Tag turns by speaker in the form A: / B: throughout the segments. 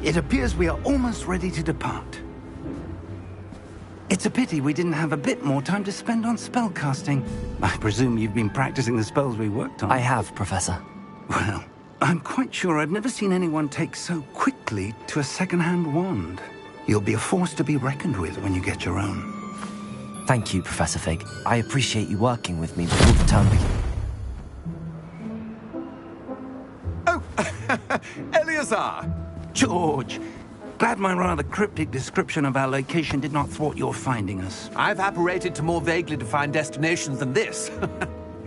A: It appears we are almost ready to depart. It's a pity we didn't have a bit more time to spend on spellcasting. I presume you've been practicing the spells we worked on.
B: I have, Professor.
A: Well, I'm quite sure I've never seen anyone take so quickly to a second-hand wand. You'll be a force to be reckoned with when you get your own.
B: Thank you, Professor Fig. I appreciate you working with me before the term begins.
C: Oh, Eleazar!
A: George! Glad my rather cryptic description of our location did not thwart your finding us.
C: I've apparated to more vaguely defined destinations than this.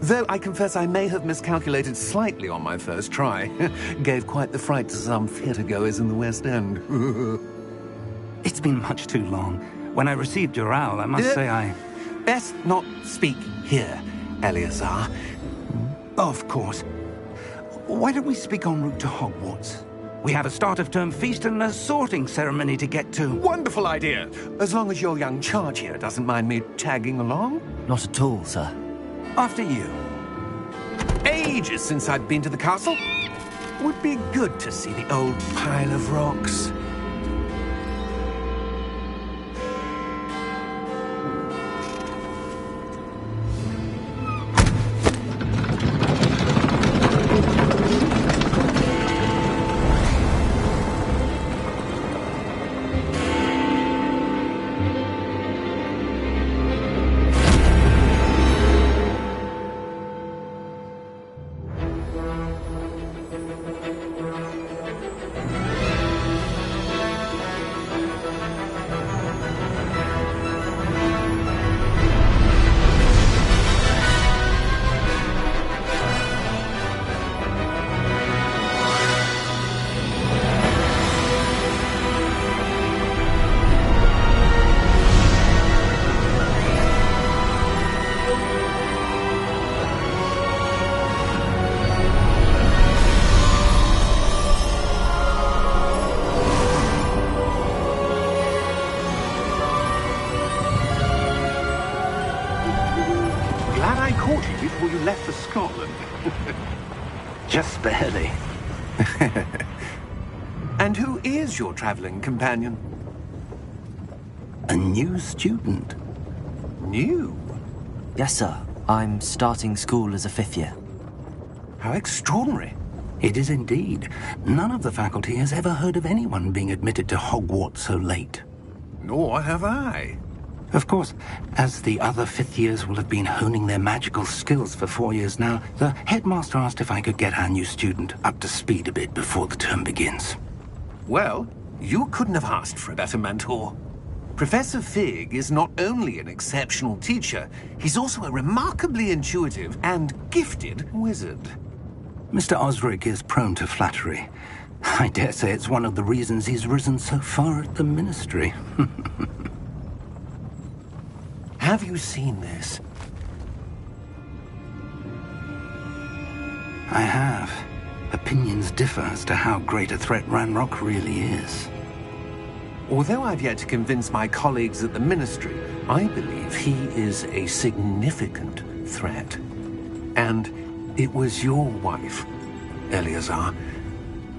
C: Though I confess I may have miscalculated slightly on my first try. Gave quite the fright to some theatre-goers in the West End.
A: It's been much too long. When I received your owl, I must say I...
C: Best not speak here, Eleazar.
A: Of course. Why don't we speak en route to Hogwarts? We have a start-of-term feast and a sorting ceremony to get to.
C: Wonderful idea! As long as your young charge here doesn't mind me tagging along.
B: Not at all, sir.
A: After you.
C: Ages since I'd been to the castle. Would be good to see the old pile of rocks.
A: Before you left for Scotland. Just barely.
C: And who is your traveling companion?
A: A new student.
C: New?
B: Yes, sir. I'm starting school as a 5th year.
C: How extraordinary.
A: It is indeed. None of the faculty has ever heard of anyone being admitted to Hogwarts so late.
C: Nor have I.
A: Of course, as the other 5th years will have been honing their magical skills for 4 years now, the headmaster asked if I could get our new student up to speed a bit before the term begins.
C: Well, you couldn't have asked for a better mentor. Professor Fig is not only an exceptional teacher, he's also a remarkably intuitive and gifted wizard.
A: Mr. Osric is prone to flattery. I dare say it's one of the reasons he's risen so far at the Ministry.
C: Have you seen this?
A: I have. Opinions differ as to how great a threat Ranrock really is.
C: Although I've yet to convince my colleagues at the Ministry, I believe he is a significant threat. And it was your wife, Eleazar,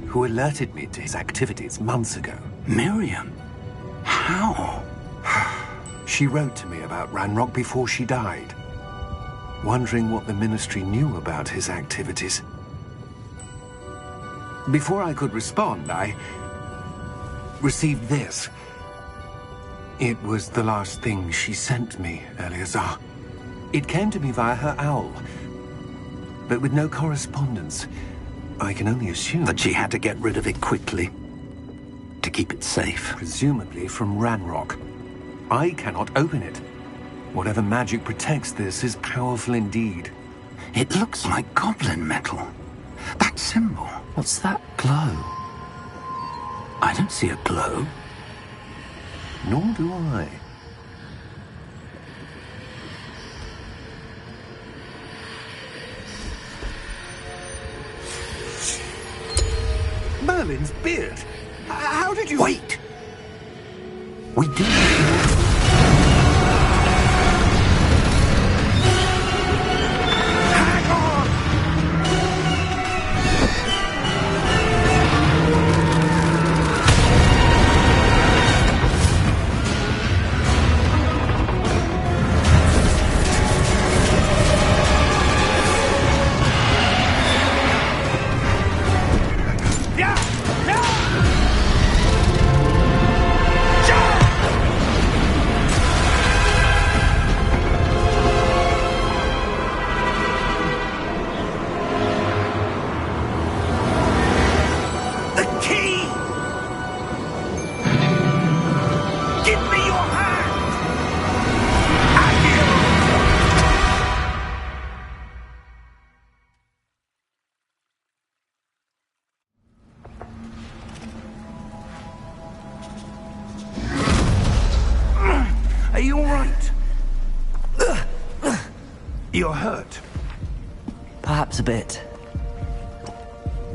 C: who alerted me to his activities months ago.
A: Miriam? How?
C: She wrote to me about Ranrock before she died, wondering what the Ministry knew about his activities. Before I could respond, I received this. It was the last thing she sent me, Eleazar. It came to me via her owl, but with no correspondence. I can only assume
A: that she had to get rid of it quickly, to keep it safe.
C: Presumably from Ranrock. I cannot open it. Whatever magic protects this is powerful indeed.
A: It looks like goblin metal. That symbol.
B: What's that glow?
A: I don't see a glow.
C: Nor do I. Merlin's beard. How did you...
A: Wait! We do... You're hurt.
B: Perhaps a bit.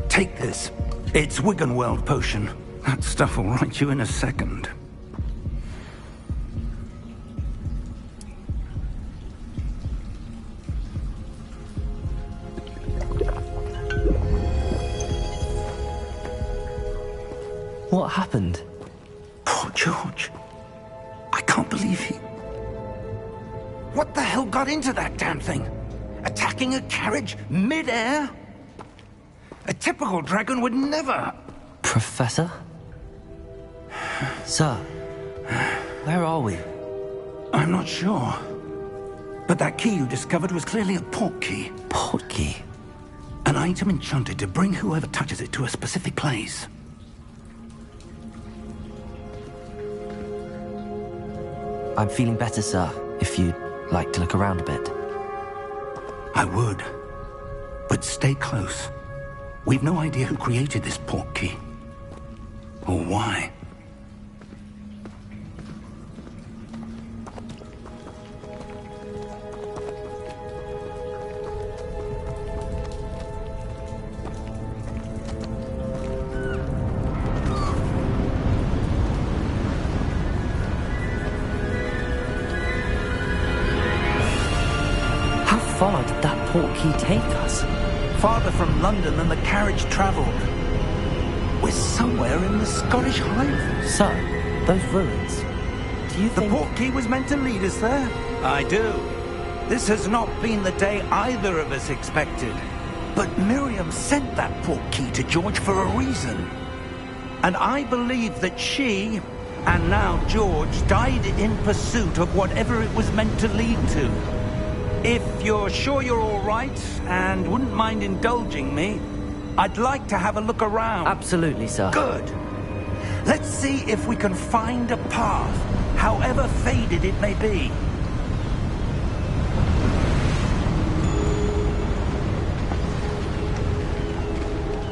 A: Take this. It's Wiggenweld potion. That stuff will right you in a second.
B: What happened?
A: Poor George. I can't believe he... What the hell got into that damn thing? Attacking a carriage mid-air? A typical dragon would never...
B: Professor? Sir, where are we?
A: I'm not sure. But that key you discovered was clearly a port key.
B: Port key?
A: An item enchanted to bring whoever touches it to a specific place.
B: I'm feeling better, sir, if you'd like to look around a bit.
A: I would. But stay close. We've no idea who created this port key. Or why.
B: How far did that port key take us?
A: Farther from London than the carriage travelled. We're somewhere in the Scottish Highlands.
B: Sir, those ruins. Do you think...
A: The port key was meant to lead us there? I do. This has not been the day either of us expected. But Miriam sent that port key to George for a reason. And I believe that she, and now George, died in pursuit of whatever it was meant to lead to. If you're sure you're all right, and wouldn't mind indulging me, I'd like to have a look around.
B: Absolutely, sir.
A: Good. Let's see if we can find a path, however faded it may be.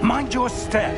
A: Mind your step.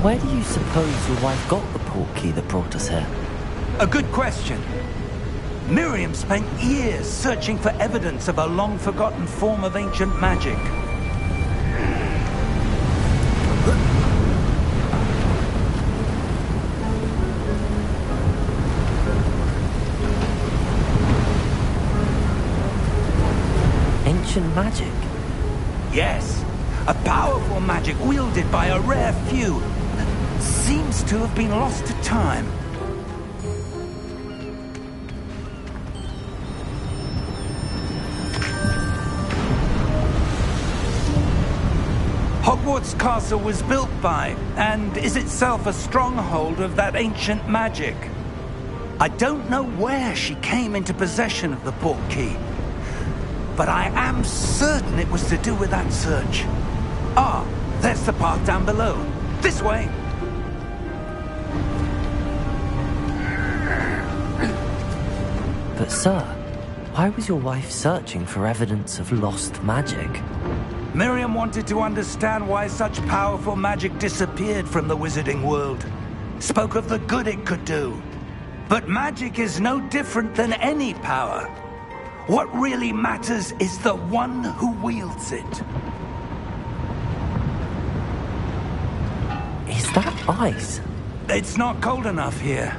B: Where do you suppose your wife got the port key that brought us here?
A: A good question. Miriam spent years searching for evidence of a long-forgotten form of ancient magic.
B: Ancient magic?
A: Yes, a powerful magic wielded by a rare few. Seems to have been lost to time. Hogwarts Castle was built by, and is itself a stronghold of that ancient magic. I don't know where she came into possession of the port key, but I am certain it was to do with that search. Ah, there's the path down below. This way!
B: But sir, why was your wife searching for evidence of lost magic?
A: Miriam wanted to understand why such powerful magic disappeared from the wizarding world. Spoke of the good it could do. But magic is no different than any power. What really matters is the one who wields it.
B: Is that ice?
A: It's not cold enough here.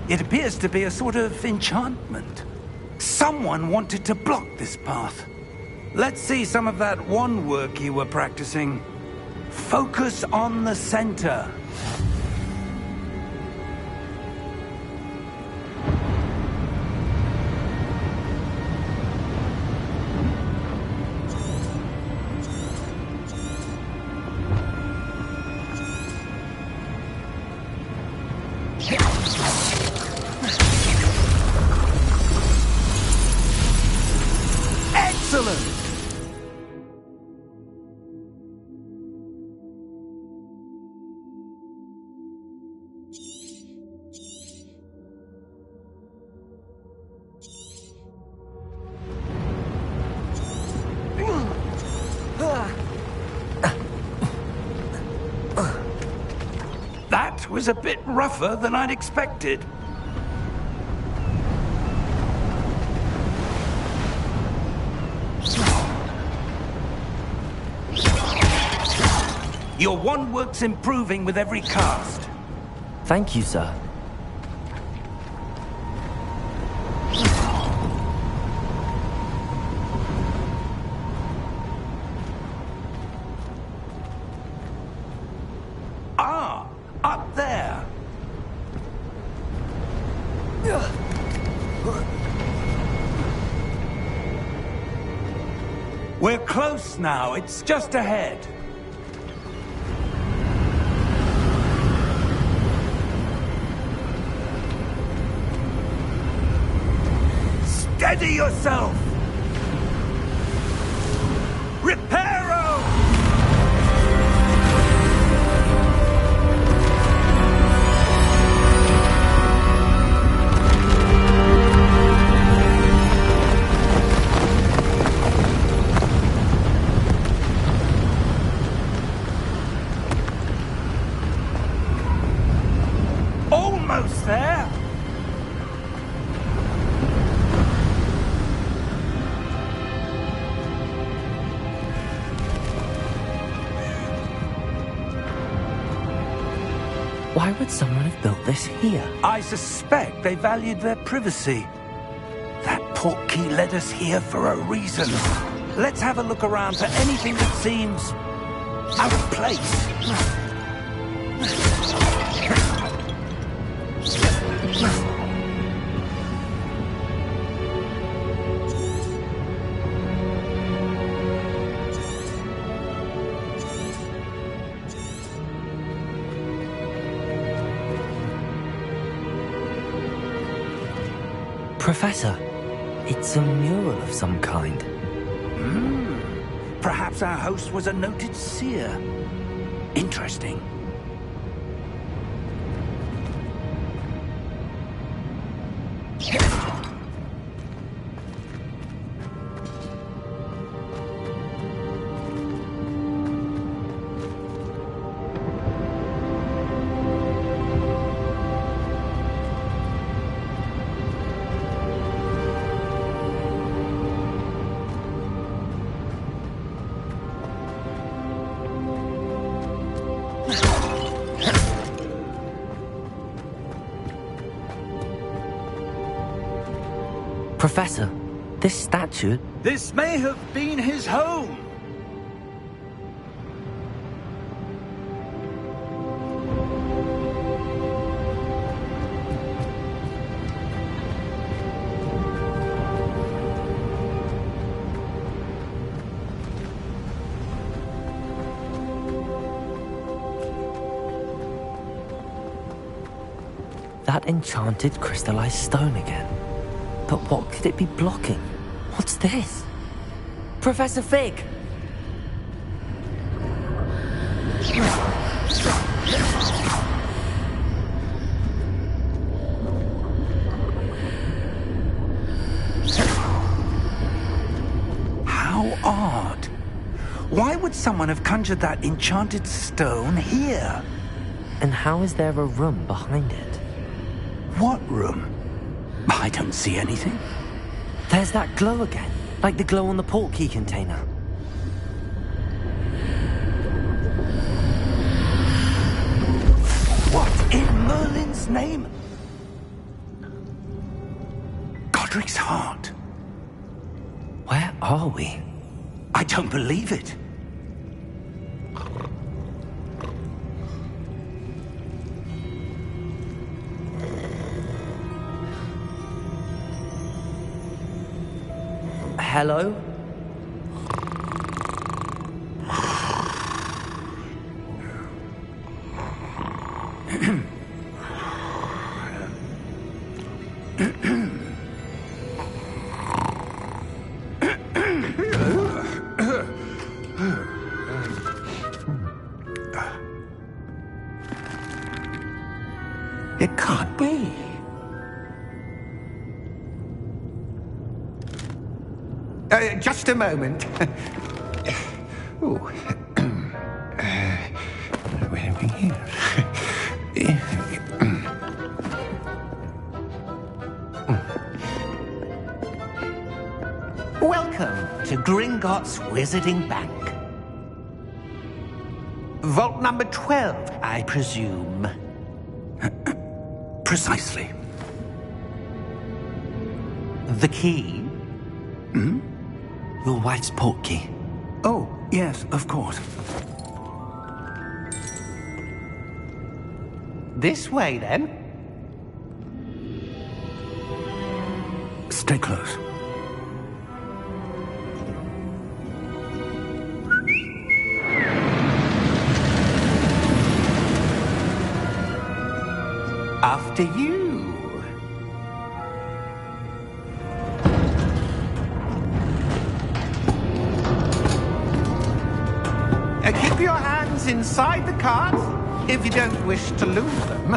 A: It appears to be a sort of enchantment. Someone wanted to block this path. Let's see some of that wand work you were practicing. Focus on the center. hatch was a bit rougher than I'd expected. Your wand work's improving with every cast.
B: Thank you, sir.
A: Ah, up there. We're close now. It's just ahead. Steady yourself! Reparo! Almost there!
B: Why would someone have built this here?
A: I suspect they valued their privacy. That portkey led us here for a reason. Let's have a look around for anything that seems out of place.
B: Professor, it's a mural of some kind.
A: Perhaps our host was a noted seer. Interesting.
B: Professor, this statue...
A: This may have been his home.
B: That enchanted crystallized stone again. But what could it be blocking? What's this? Professor Fig!
A: How odd. Why would someone have conjured that enchanted stone here?
B: And how is there a room behind it?
A: What room? I don't see anything.
B: There's that glow again, like the glow on the portkey container.
A: What in Merlin's name? Godric's heart.
B: Where are we?
A: I don't believe it.
B: Hello?
C: It can't be. Just a moment. Oh. Where are we here?
D: Welcome to Gringotts Wizarding Bank. Vault number 12, I presume.
A: Precisely.
D: The key?
B: Your wife's portkey.
A: Oh, yes, of course.
D: This way, then.
A: Stay close.
D: After you. Keep your hands inside the cart if you don't wish to lose them.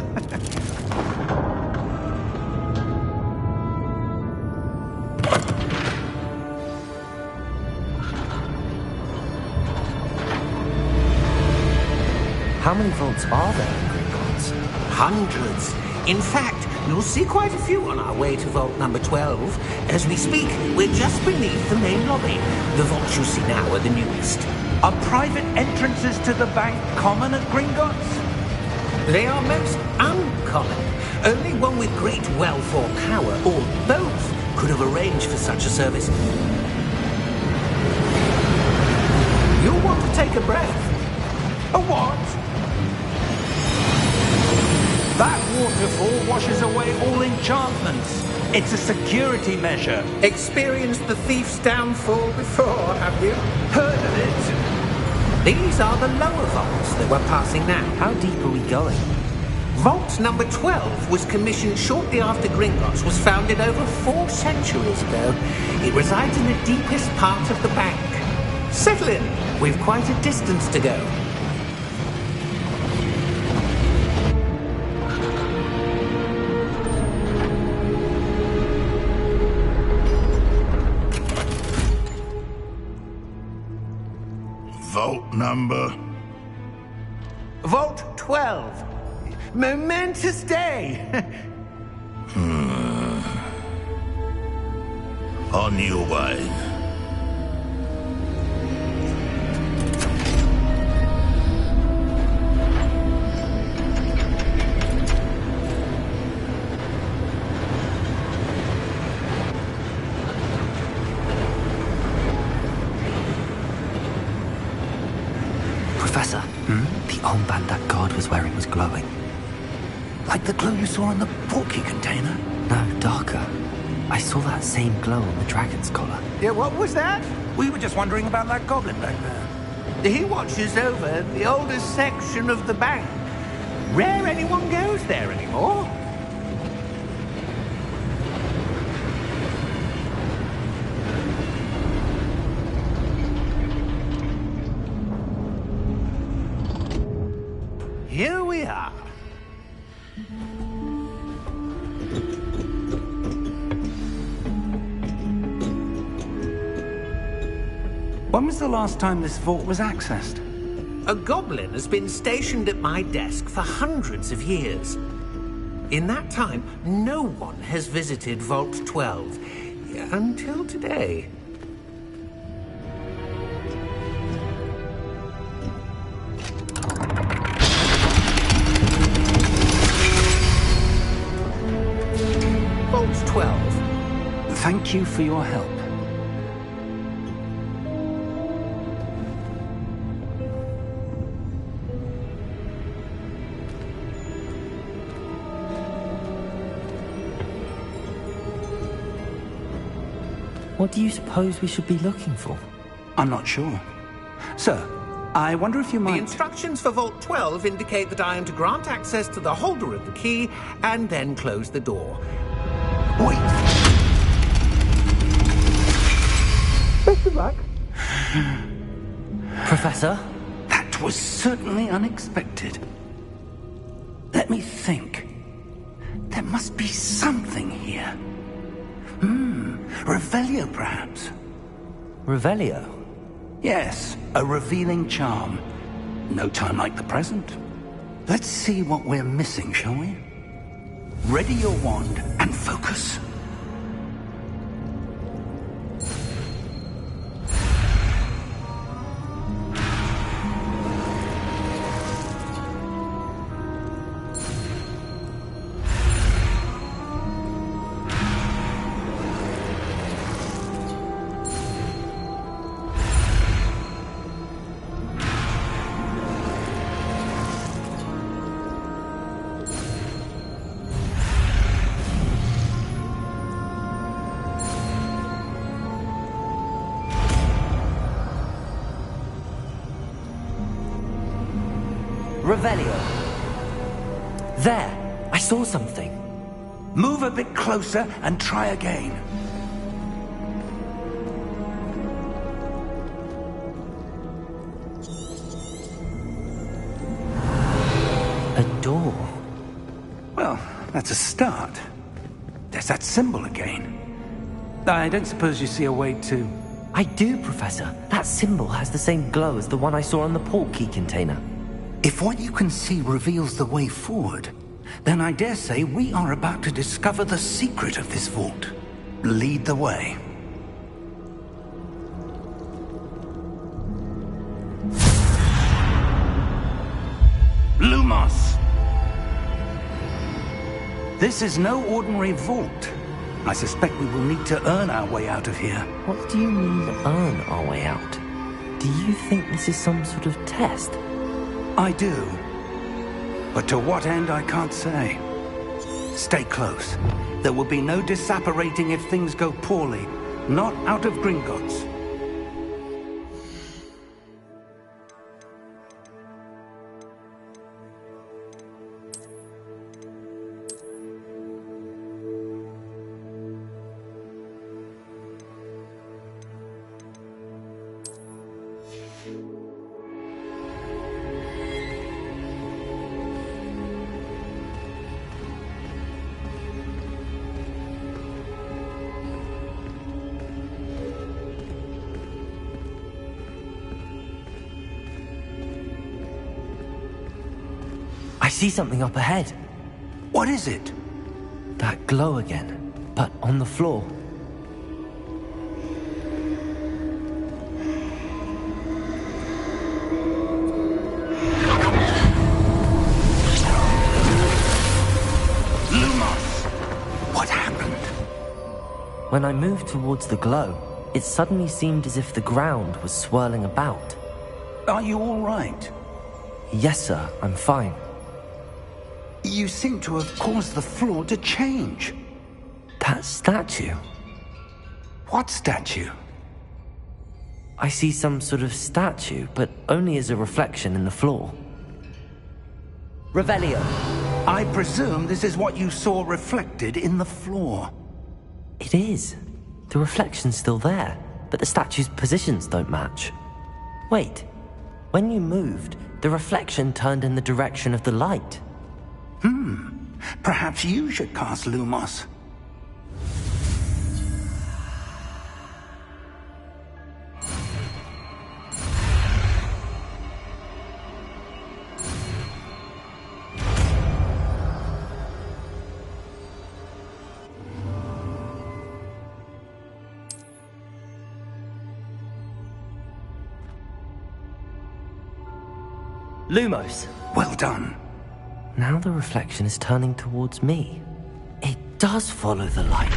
B: How many vaults are there in Gringotts?
D: Hundreds. In fact, you'll see quite a few on our way to vault number 12. As we speak, we're just beneath the main lobby. The vaults you see now are the newest.
A: Are private entrances to the bank common at Gringotts?
D: They are most uncommon. Only one with great wealth or power, or both, could have arranged for such a service. You'll want to take a breath. A what?
A: That waterfall washes away all enchantments. It's a security measure.
D: Experienced the thief's downfall before, have you?
A: Heard of it?
D: These are the lower vaults that we're passing now.
B: How deep are we going?
D: Vault number 12 was commissioned shortly after Gringotts was founded over 4 centuries ago. It resides in the deepest part of the bank. Settle in. We've quite a distance to go.
E: Vault number?
D: Vault 12. Momentous day.
E: On your way.
B: Professor, the armband that guard was wearing was glowing.
A: Like the glow you saw in the portkey container?
B: No, darker. I saw that same glow on the dragon's collar.
D: Yeah, what was that?
A: We were just wondering about that goblin back there.
D: He watches over the oldest section of the bank. Rare anyone goes there anymore. Here we are.
A: When was the last time this vault was accessed?
D: A goblin has been stationed at my desk for hundreds of years. In that time, no one has visited Vault 12 until today. Vault 12.
A: Thank you for your help.
B: What do you suppose we should be looking for?
A: I'm not sure. Sir, I wonder if you
D: The
A: might...
D: instructions for Vault 12 indicate that I am to grant access to the holder of the key and then close the door.
A: Wait!
D: Best of luck.
B: Professor?
A: That was certainly unexpected. Let me think. There must be something here. Revelio, perhaps?
B: Revelio?
A: Yes, a revealing charm. No time like the present. Let's see what we're missing, shall we? Ready your wand and focus.
B: Revelio. There! I saw something.
A: Move a bit closer and try again.
B: A door.
A: Well, that's a start. There's that symbol again. I don't suppose you see a way to...
B: I do, Professor. That symbol has the same glow as the one I saw on the port key container.
A: If what you can see reveals the way forward, then I dare say we are about to discover the secret of this vault. Lead the way. Lumos! This is no ordinary vault. I suspect we will need to earn our way out of here.
B: What do you mean, earn our way out? Do you think this is some sort of test?
A: I do. But to what end, I can't say. Stay close. There will be no disapparating if things go poorly. Not out of Gringotts.
B: I see something up ahead.
A: What is it?
B: That glow again, but on the floor.
A: Lumos! What happened?
B: When I moved towards the glow, it suddenly seemed as if the ground was swirling about.
A: Are you all right?
B: Yes, sir, I'm fine.
A: You seem to have caused the floor to change.
B: That statue?
A: What statue?
B: I see some sort of statue, but only as a reflection in the floor. Revelio.
A: I presume this is what you saw reflected in the floor.
B: It is. The reflection's still there, but the statue's positions don't match. Wait. When you moved, the reflection turned in the direction of the light.
A: Perhaps you should cast Lumos.
B: Lumos.
A: Well done.
B: Now the reflection is turning towards me. It does follow the light.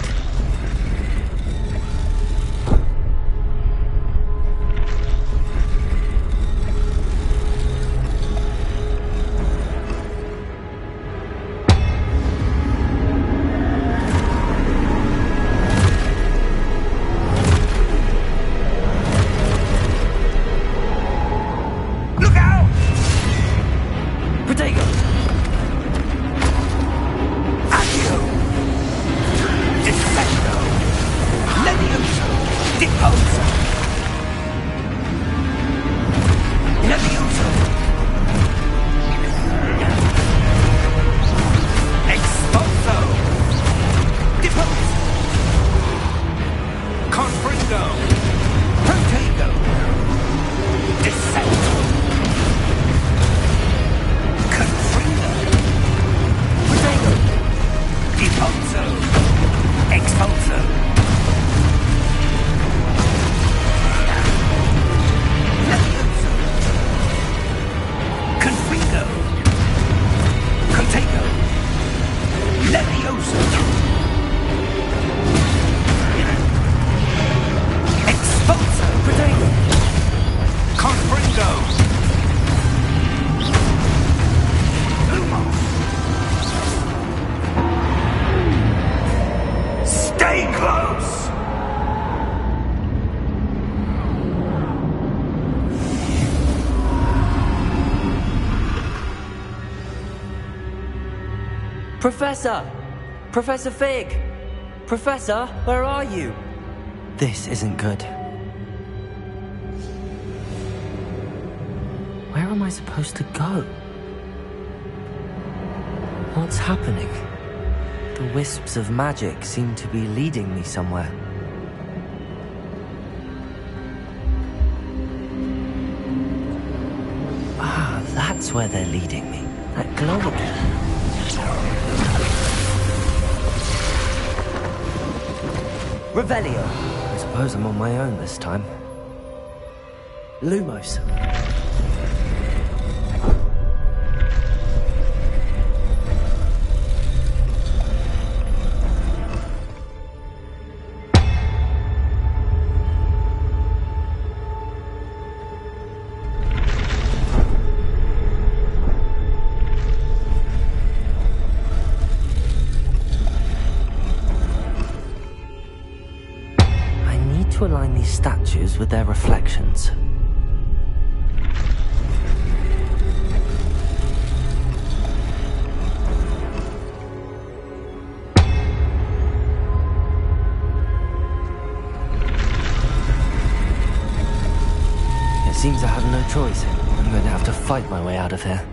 A: Look out!
B: Protego!
A: Accio! Defend!
B: Professor! Professor Fig! Professor, where are you? This isn't good. Where am I supposed to go? What's happening? The wisps of magic seem to be leading me somewhere. Ah, that's where they're leading me. That glow again. Revelio. I suppose I'm on my own this time. Lumos. To align these statues with their reflections. It seems I have no choice. I'm going to have to fight my way out of here.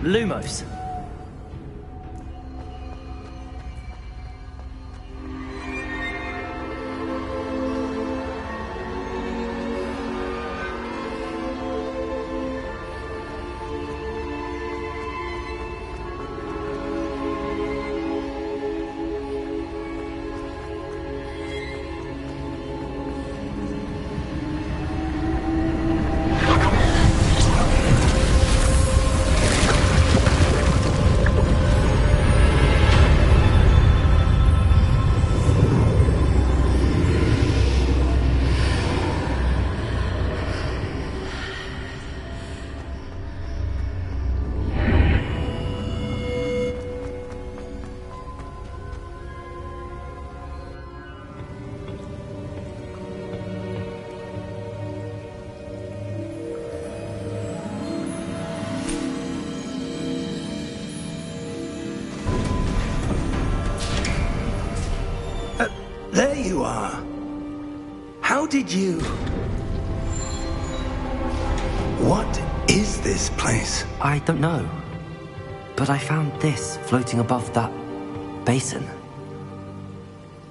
B: Lumos.
A: There you are. How did you... What is this place?
B: I don't know. But I found this floating above that basin.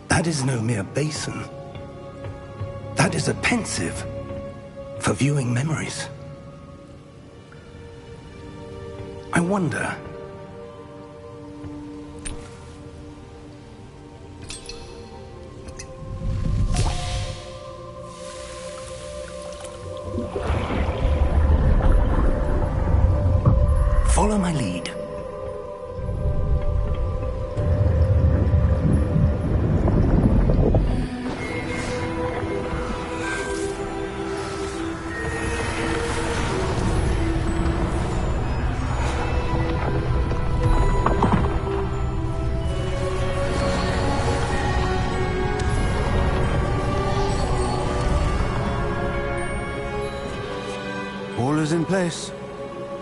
A: That is no mere basin. That is a pensive for viewing memories. I wonder... Follow my lead.
F: All is in place.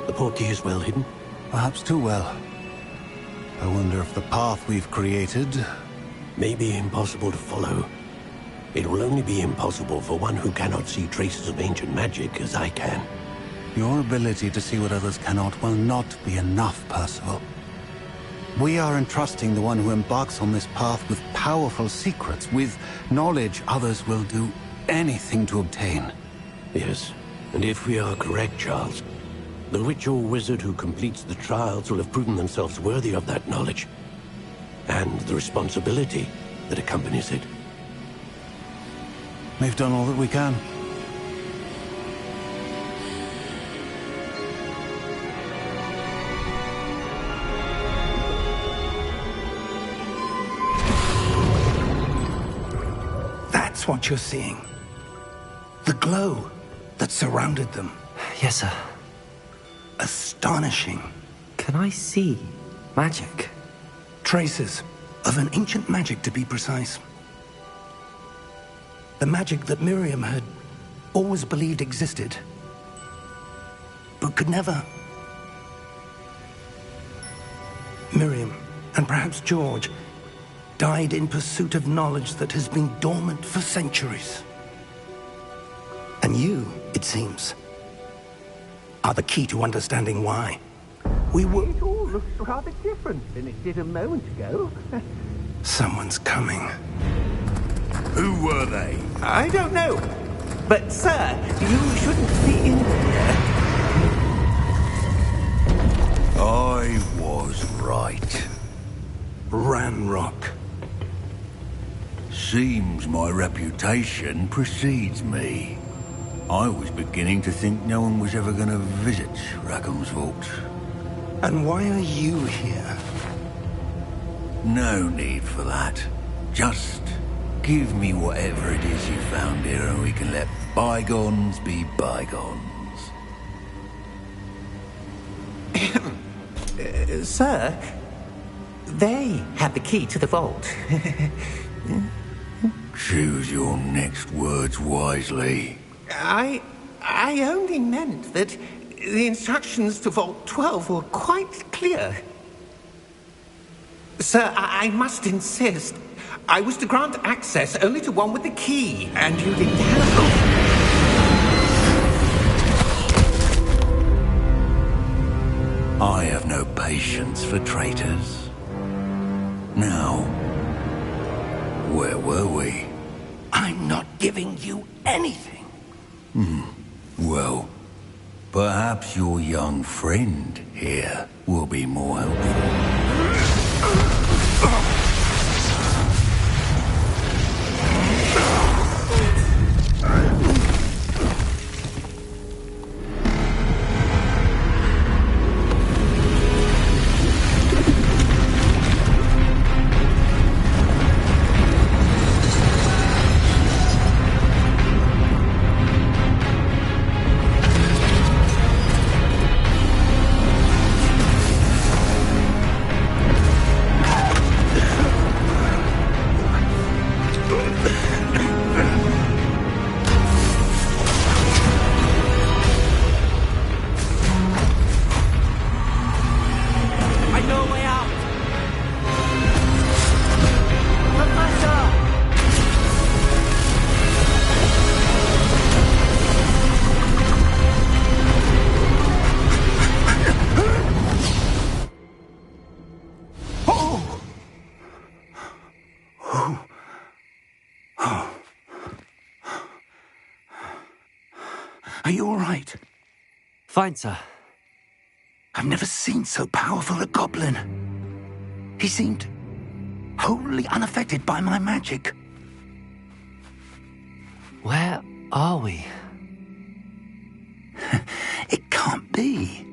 G: The portkey is well hidden?
F: Perhaps too well. I wonder if the path we've created...
G: may be impossible to follow. It will only be impossible for one who cannot see traces of ancient magic as I can.
F: Your ability to see what others cannot will not be enough, Percival. We are entrusting the one who embarks on this path with powerful secrets, with knowledge others will do anything to obtain.
G: Yes, and if we are correct, Charles, the witch or wizard who completes the trials will have proven themselves worthy of that knowledge, and the responsibility that accompanies it.
F: We've done all that we can.
A: That's what you're seeing. The glow that surrounded them.
B: Yes, sir.
A: Astonishing.
B: Can I see magic?
A: Traces of an ancient magic, to be precise. The magic that Miriam had always believed existed, but could never. Miriam, and perhaps George, died in pursuit of knowledge that has been dormant for centuries. And you, it seems, are the key to understanding why. We were...
D: It all looks rather different than it did a moment ago.
A: Someone's coming.
E: Who were they?
D: I don't know. But, sir, you shouldn't be in here.
E: I was right.
A: Ranrock.
E: Seems my reputation precedes me. I was beginning to think no one was ever going to visit Rackham's vault.
A: And why are you here?
E: No need for that. Just give me whatever it is you found here and we can let bygones be bygones.
D: Sir, they have the key to the vault.
E: Choose your next words wisely.
D: I only meant that the instructions to Vault 12 were quite clear. Sir, I must insist. I was to grant access only to one with the key, and you didn't have...
E: I have no patience for traitors. Now, where were we?
A: I'm not giving you anything.
E: Well, perhaps your young friend here will be more helpful.
A: you all right?
B: Fine, sir.
A: I've never seen so powerful a goblin. He seemed wholly unaffected by my magic.
B: Where are we?
A: It can't be.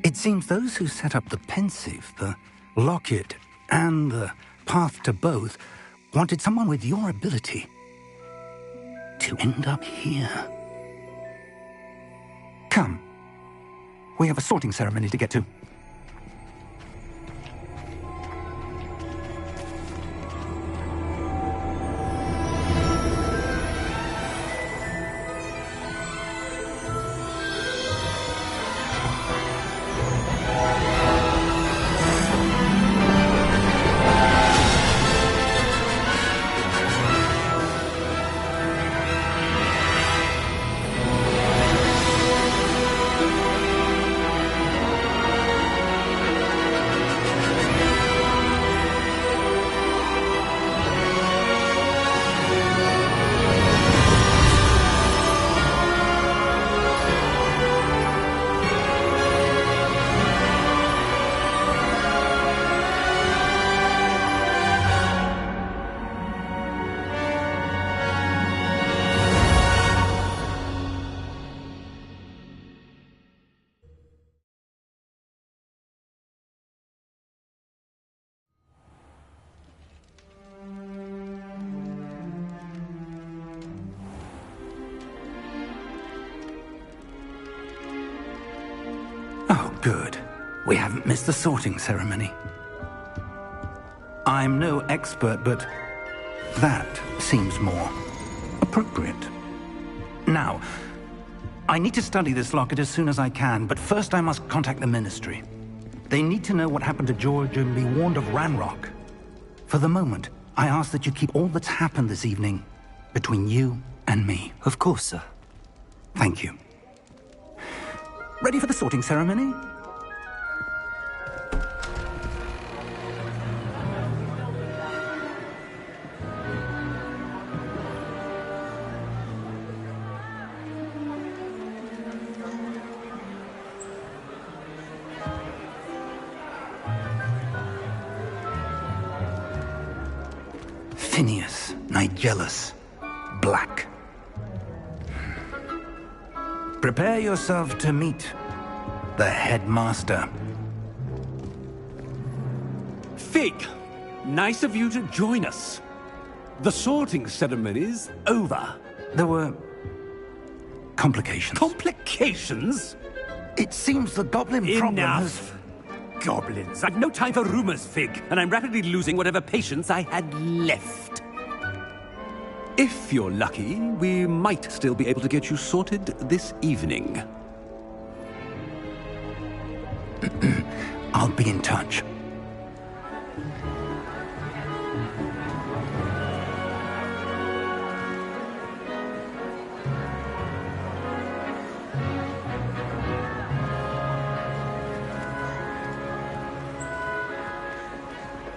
A: It seems those who set up the pensive, the locket, and the path to both wanted someone with your ability to end up here. Come. We have a sorting ceremony to get to. Oh, good. We haven't missed the sorting ceremony. I'm no expert, but that seems more appropriate. Now, I need to study this locket as soon as I can, but first I must contact the Ministry. They need to know what happened to George and be warned of Ranrock. For the moment, I ask that you keep all that's happened this evening between you and me.
B: Of course, sir.
A: Thank you. Ready for the sorting ceremony? Phineas, Nigellus, Black. Prepare yourself to meet the headmaster.
H: Fig, nice of you to join us. The sorting ceremony's over.
A: There were complications.
H: Complications?
A: It seems the goblin problem has...
H: Enough! Goblins. I've no time for rumors, Fig, and I'm rapidly losing whatever patience I had left. If you're lucky, we might still be able to get you sorted this evening.
A: I'll be in touch.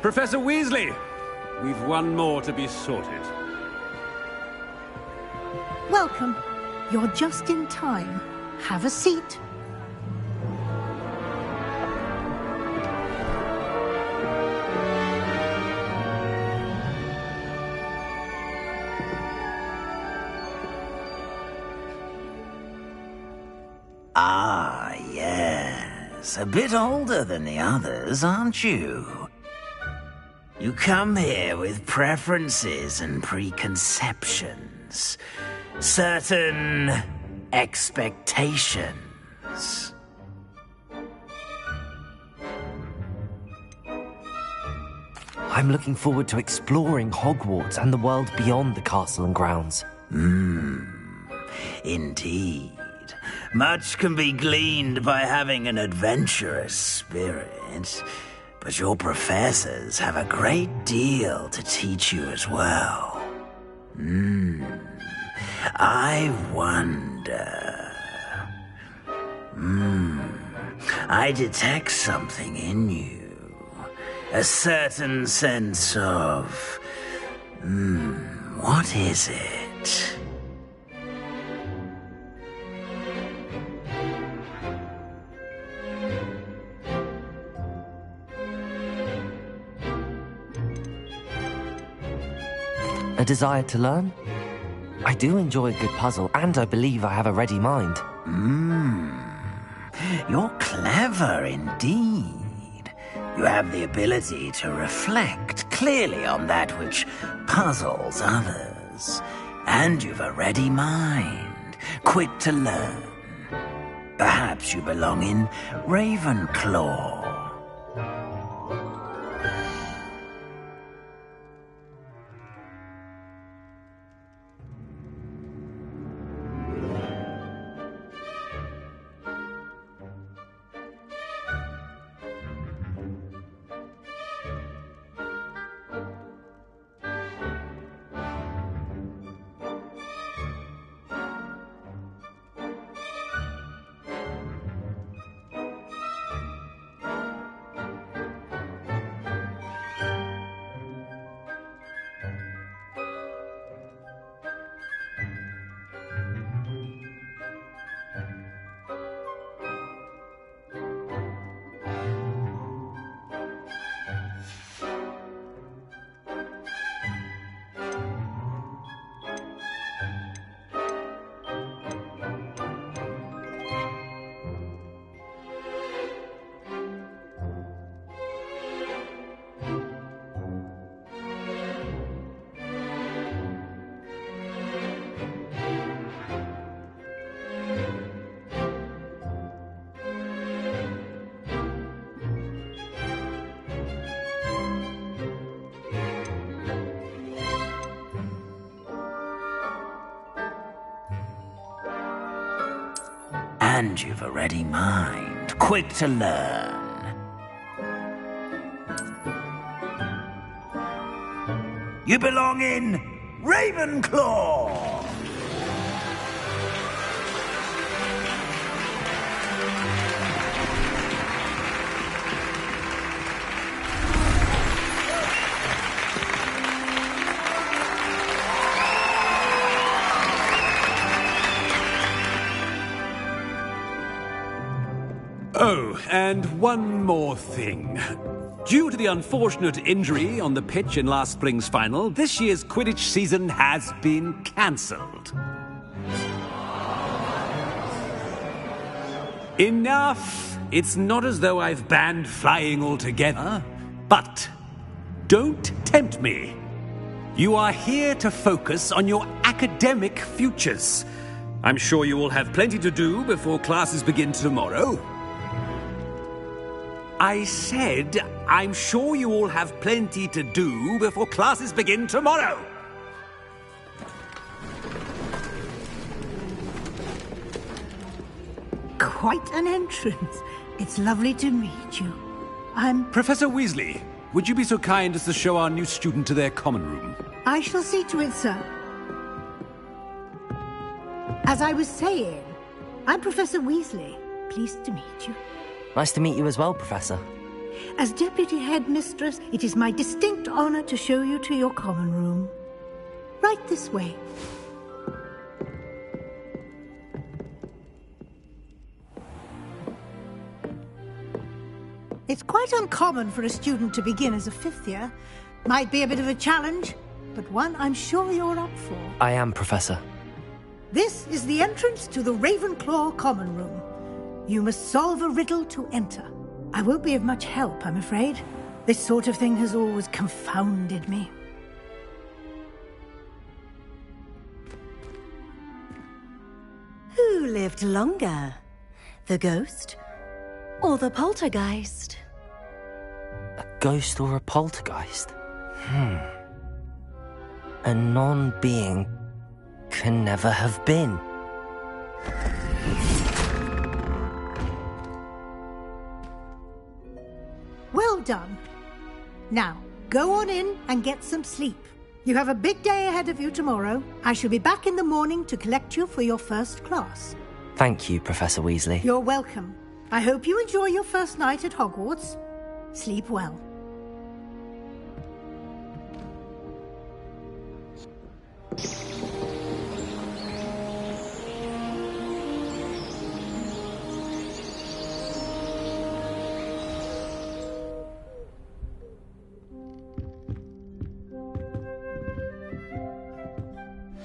H: Professor Weasley, we've one more to be sorted.
I: Welcome. You're just in time. Have a seat.
E: Ah, yes. A bit older than the others, aren't you? You come here with preferences and preconceptions. Certain expectations.
B: I'm looking forward to exploring Hogwarts and the world beyond the castle and grounds.
E: Indeed. Much can be gleaned by having an adventurous spirit, but your professors have a great deal to teach you as well. I wonder... I detect something in you. A certain sense of... what is it?
B: A desire to learn? I do enjoy a good puzzle, and I believe I have a ready mind.
E: You're clever indeed. You have the ability to reflect clearly on that which puzzles others. And you've a ready mind, quick to learn. Perhaps you belong in Ravenclaw. And you've a ready mind, quick to learn. You belong in Ravenclaw!
H: Oh, and one more thing. Due to the unfortunate injury on the pitch in last spring's final, this year's Quidditch season has been cancelled. Enough! It's not as though I've banned flying altogether. But don't tempt me. You are here to focus on your academic futures. I'm sure you will have plenty to do before classes begin tomorrow. I said, I'm sure you all have plenty to do before classes begin tomorrow.
I: Quite an entrance. It's lovely to meet you. I'm...
H: Professor Weasley, would you be so kind as to show our new student to their common room?
I: I shall see to it, sir. As I was saying, I'm Professor Weasley. Pleased to meet you.
B: Nice to meet you as well, Professor.
I: As Deputy Headmistress, it is my distinct honor to show you to your common room. Right this way. It's quite uncommon for a student to begin as a fifth year. Might be a bit of a challenge, but one I'm sure you're up for.
B: I am, Professor.
I: This is the entrance to the Ravenclaw common room. You must solve a riddle to enter. I won't be of much help, I'm afraid. This sort of thing has always confounded me.
J: Who lived longer? The ghost or the poltergeist?
B: A ghost or a poltergeist? A non-being can never have been.
I: Well done. Now, go on in and get some sleep. You have a big day ahead of you tomorrow. I shall be back in the morning to collect you for your first class.
B: Thank you, Professor Weasley.
I: You're welcome. I hope you enjoy your first night at Hogwarts. Sleep well.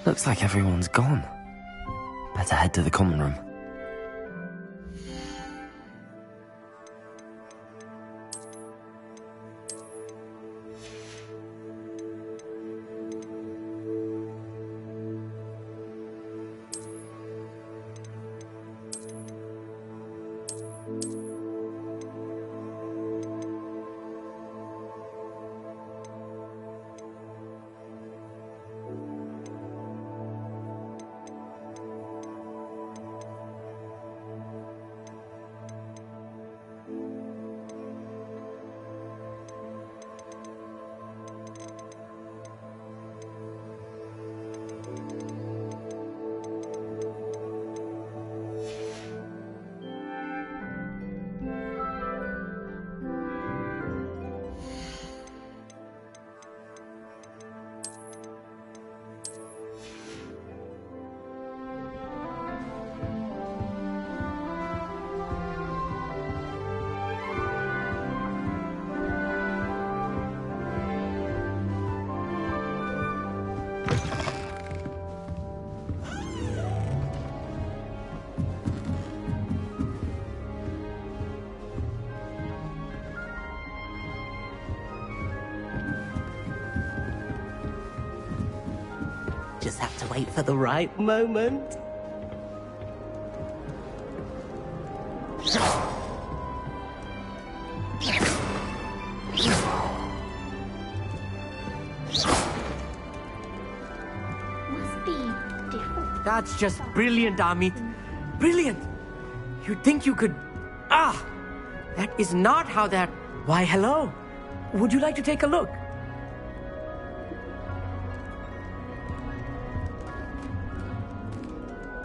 B: Looks like everyone's gone. Better head to the common room.
K: Just have to wait for the right moment.
L: That's just brilliant, Amit. Brilliant! You'd think you could... Ah! That is not how that... Why, hello. Would you like to take a look?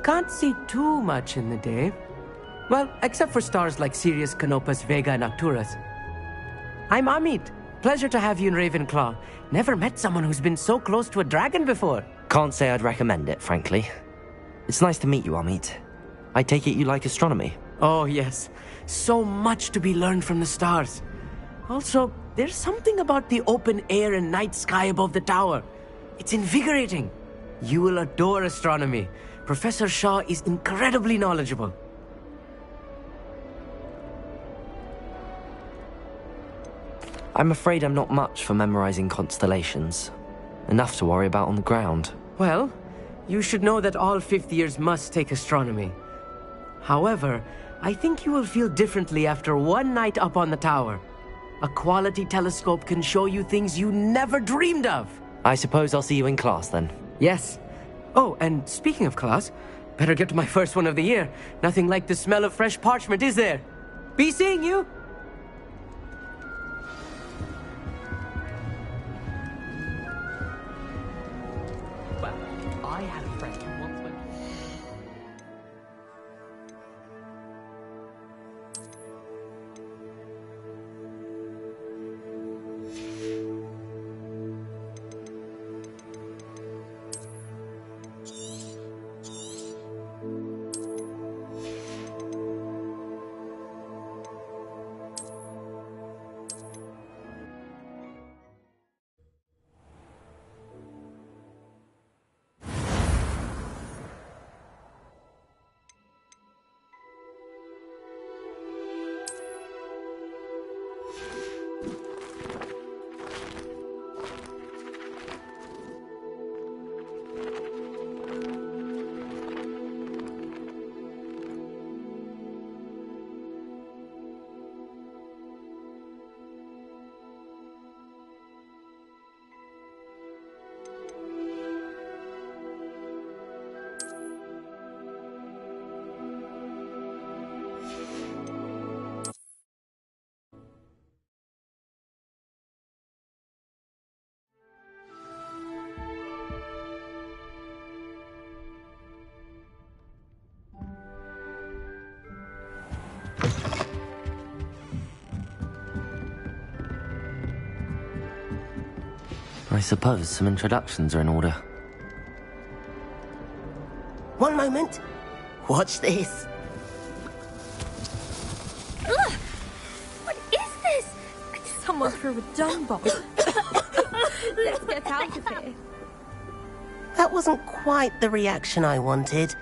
L: Can't see too much in the day. Well, except for stars like Sirius, Canopus, Vega, and Arcturus. I'm Amit. Pleasure to have you in Ravenclaw. Never met someone who's been so close to a dragon before.
B: Can't say I'd recommend it, frankly. It's nice to meet you, Amit. I take it you like astronomy?
L: Oh, yes. So much to be learned from the stars. Also, there's something about the open air and night sky above the tower. It's invigorating. You will adore astronomy. Professor Shaw is incredibly knowledgeable.
B: I'm afraid I'm not much for memorizing constellations. Enough to worry about on the ground.
L: Well, you should know that all fifth years must take astronomy. However, I think you will feel differently after one night up on the tower. A quality telescope can show you things you never dreamed of.
B: I suppose I'll see you in class then.
L: Yes. Oh, and speaking of class, better get to my first one of the year. Nothing like the smell of fresh parchment, is there? Be seeing you! Well, I had a friend who once went...
B: I suppose some introductions are in order.
K: One moment. Watch this.
M: Ugh! What is this? Someone threw a dung bomb. Let's get out of here.
K: That wasn't quite the reaction I wanted.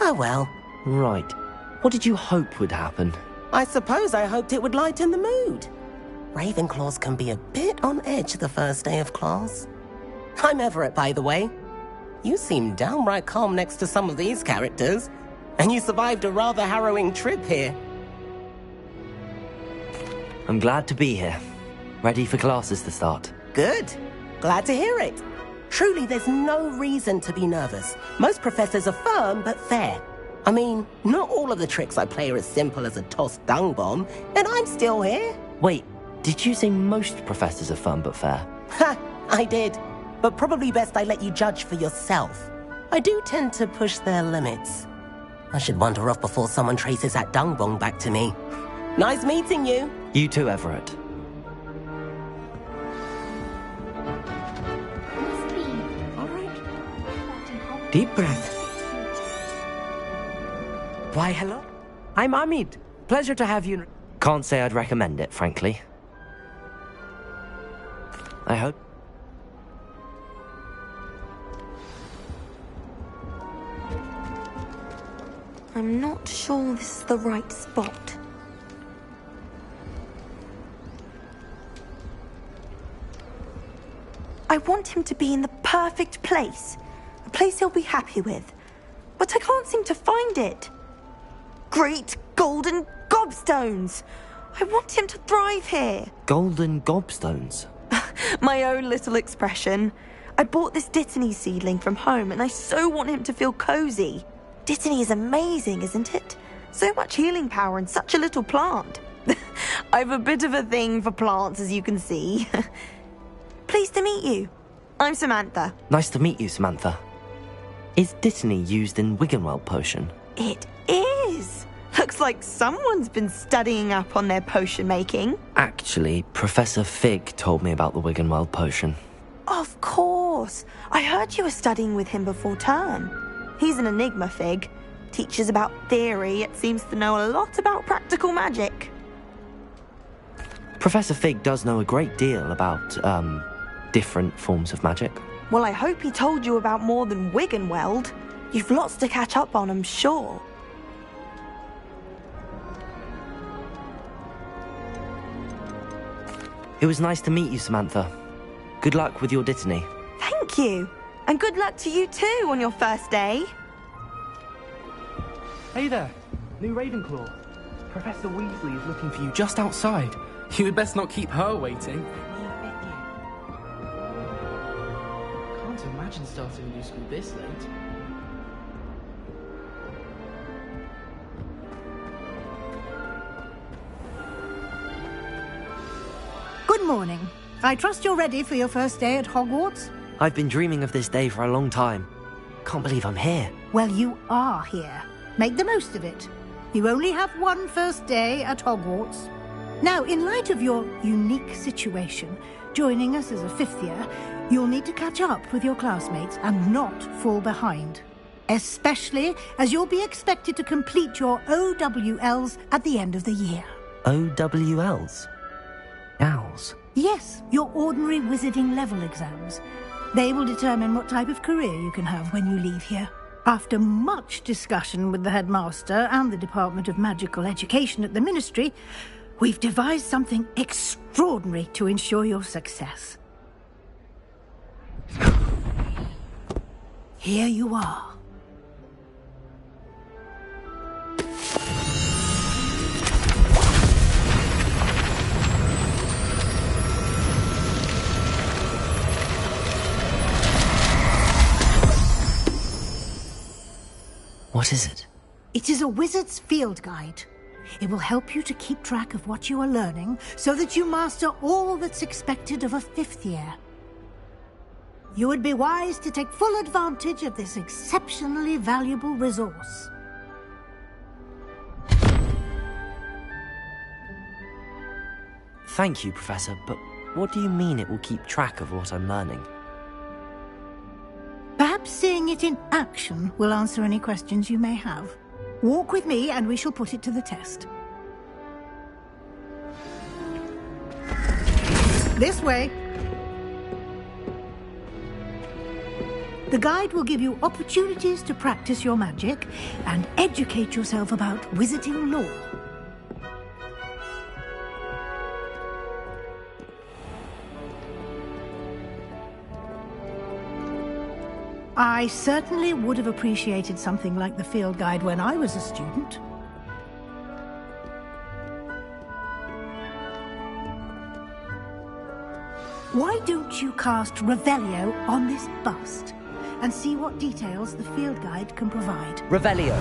K: Oh well.
B: Right. What did you hope would happen?
K: I suppose I hoped it would lighten the mood. Ravenclaws can be a bit on edge the first day of class. I'm Everett, by the way. You seem downright calm next to some of these characters, and you survived a rather harrowing trip here.
B: I'm glad to be here. Ready for classes to start.
K: Good. Glad to hear it. Truly, there's no reason to be nervous. Most professors are firm but fair. I mean, not all of the tricks I play are as simple as a tossed dung bomb, and I'm still here.
B: Wait, did you say most professors are firm but fair?
K: Ha! I did. But probably best I let you judge for yourself. I do tend to push their limits. I should wander off before someone traces that dung bomb back to me. Nice meeting you.
B: You too, Everett.
L: Deep breath. Why, hello. I'm Amit. Pleasure to have you.
B: Can't say I'd recommend it, frankly. I hope.
M: I'm not sure this is the right spot. I want him to be in the perfect place. A place he'll be happy with. But I can't seem to find it. Great golden gobstones! I want him to thrive here.
B: Golden gobstones?
M: My own little expression. I bought this Dittany seedling from home and I so want him to feel cozy. Dittany is amazing, isn't it? So much healing power in such a little plant. I've a bit of a thing for plants, as you can see. Pleased to meet you. I'm Samantha.
B: Nice to meet you, Samantha. Is Dittany used in Wiggenweld potion?
M: It is. Looks like someone's been studying up on their potion making.
B: Actually, Professor Fig told me about the Wiggenweld potion.
M: Of course. I heard you were studying with him before term. He's an enigma, Fig. Teaches about theory, yet seems to know a lot about practical magic.
B: Professor Fig does know a great deal about, different forms of magic.
M: Well, I hope he told you about more than Wiggenweld. You've lots to catch up on, I'm sure.
B: It was nice to meet you, Samantha. Good luck with your Dittany.
M: Thank you. And good luck to you too on your first day.
N: Hey there, new Ravenclaw. Professor Weasley is looking for you just outside. You had best not keep her waiting. Can't imagine starting a new school this late.
I: Good morning. I trust you're ready for your first day at Hogwarts?
B: I've been dreaming of this day for a long time. Can't believe I'm here.
I: Well, you are here. Make the most of it. You only have one first day at Hogwarts. Now, in light of your unique situation, joining us as a fifth year, you'll need to catch up with your classmates and not fall behind. Especially as you'll be expected to complete your OWLs at the end of the year.
B: OWLs? Owls?
I: Yes, your ordinary wizarding level exams. They will determine what type of career you can have when you leave here. After much discussion with the headmaster and the Department of Magical Education at the Ministry, we've devised something extraordinary to ensure your success. Here you are.
B: What is it?
I: It is a wizard's field guide. It will help you to keep track of what you are learning so that you master all that's expected of a fifth year. You would be wise to take full advantage of this exceptionally valuable resource.
B: Thank you, Professor, but what do you mean it will keep track of what I'm learning?
I: Perhaps seeing it in action will answer any questions you may have. Walk with me and we shall put it to the test. This way. The guide will give you opportunities to practice your magic and educate yourself about wizarding lore. I certainly would have appreciated something like the field guide when I was a student. Why don't you cast Revelio on this bust and see what details the field guide can provide?
B: Revelio.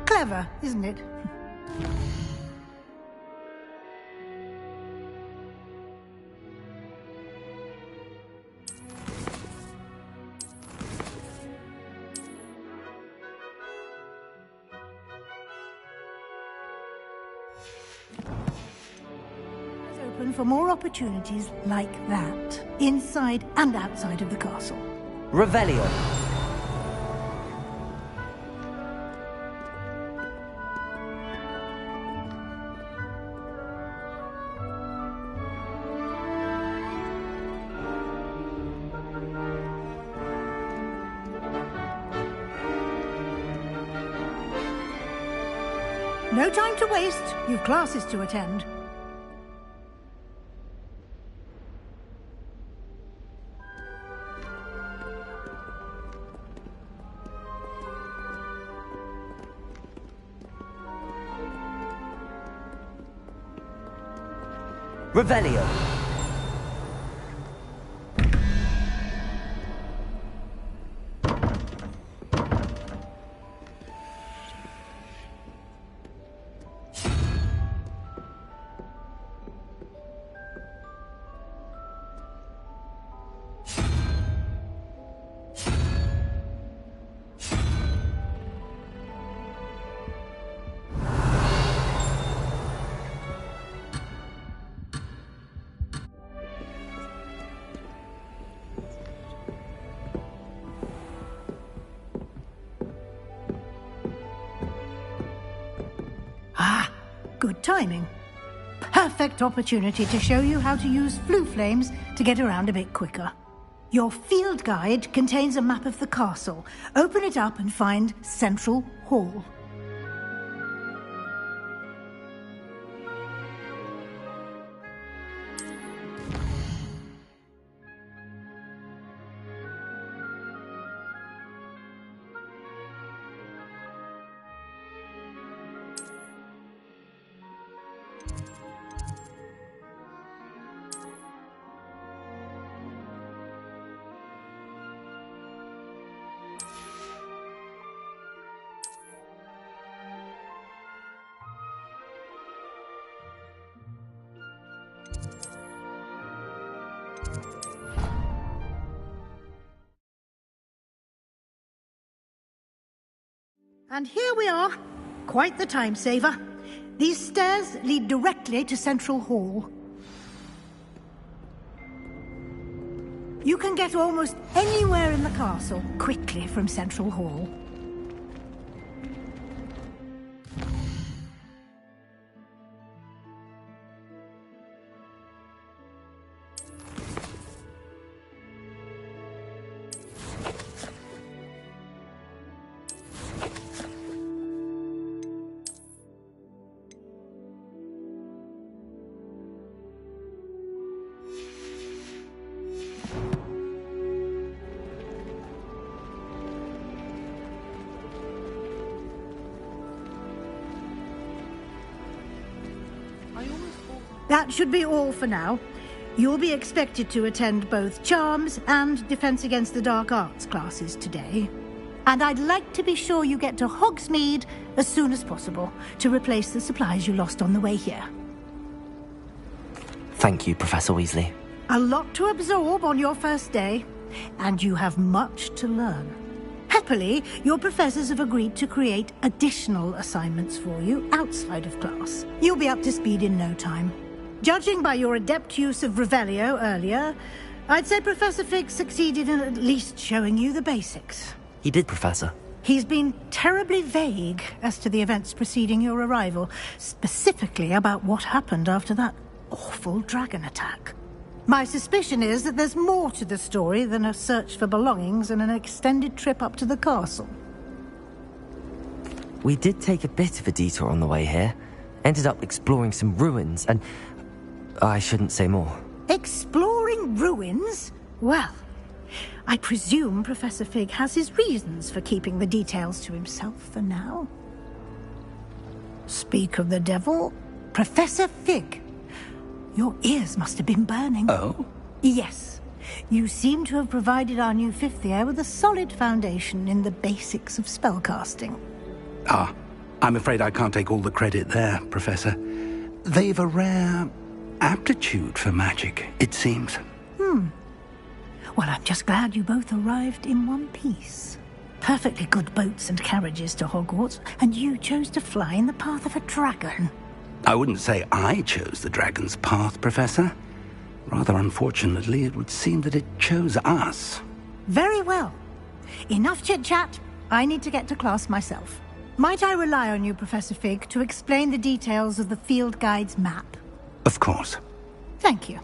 I: Clever, isn't it? Open for more opportunities like that, inside and outside of the castle.
B: Revelio.
I: No time to waste. You've classes to attend.
B: Revelio.
I: Ah, good timing. Perfect opportunity to show you how to use flue flames to get around a bit quicker. Your field guide contains a map of the castle. Open it up and find Central Hall. And here we are. Quite the time saver. These stairs lead directly to Central Hall. You can get almost anywhere in the castle quickly from Central Hall. That should be all for now. You'll be expected to attend both Charms and Defense Against the Dark Arts classes today. And I'd like to be sure you get to Hogsmeade as soon as possible to replace the supplies you lost on the way here.
B: Thank you, Professor Weasley.
I: A lot to absorb on your first day, and you have much to learn. Happily, your professors have agreed to create additional assignments for you outside of class. You'll be up to speed in no time. Judging by your adept use of Revelio earlier, I'd say Professor Fig succeeded in at least showing you the basics.
B: He did, Professor.
I: He's been terribly vague as to the events preceding your arrival, specifically about what happened after that awful dragon attack. My suspicion is that there's more to the story than a search for belongings and an extended trip up to the castle.
B: We did take a bit of a detour on the way here. Ended up exploring some ruins and... I shouldn't say more.
I: Exploring ruins? Well, I presume Professor Fig has his reasons for keeping the details to himself for now. Speak of the devil, Professor Fig. Your ears must have been burning.
A: Oh?
I: Yes. You seem to have provided our new fifth year with a solid foundation in the basics of spellcasting.
A: Ah, I'm afraid I can't take all the credit there, Professor. They've a rare aptitude for magic, it seems.
I: Well, I'm just glad you both arrived in one piece. Perfectly good boats and carriages to Hogwarts, and you chose to fly in the path of a dragon.
A: I wouldn't say I chose the dragon's path, Professor. Rather unfortunately, it would seem that it chose us.
I: Very well. Enough chit-chat. I need to get to class myself. Might I rely on you, Professor Fig, to explain the details of the field guide's map?
A: Of course.
I: Thank you.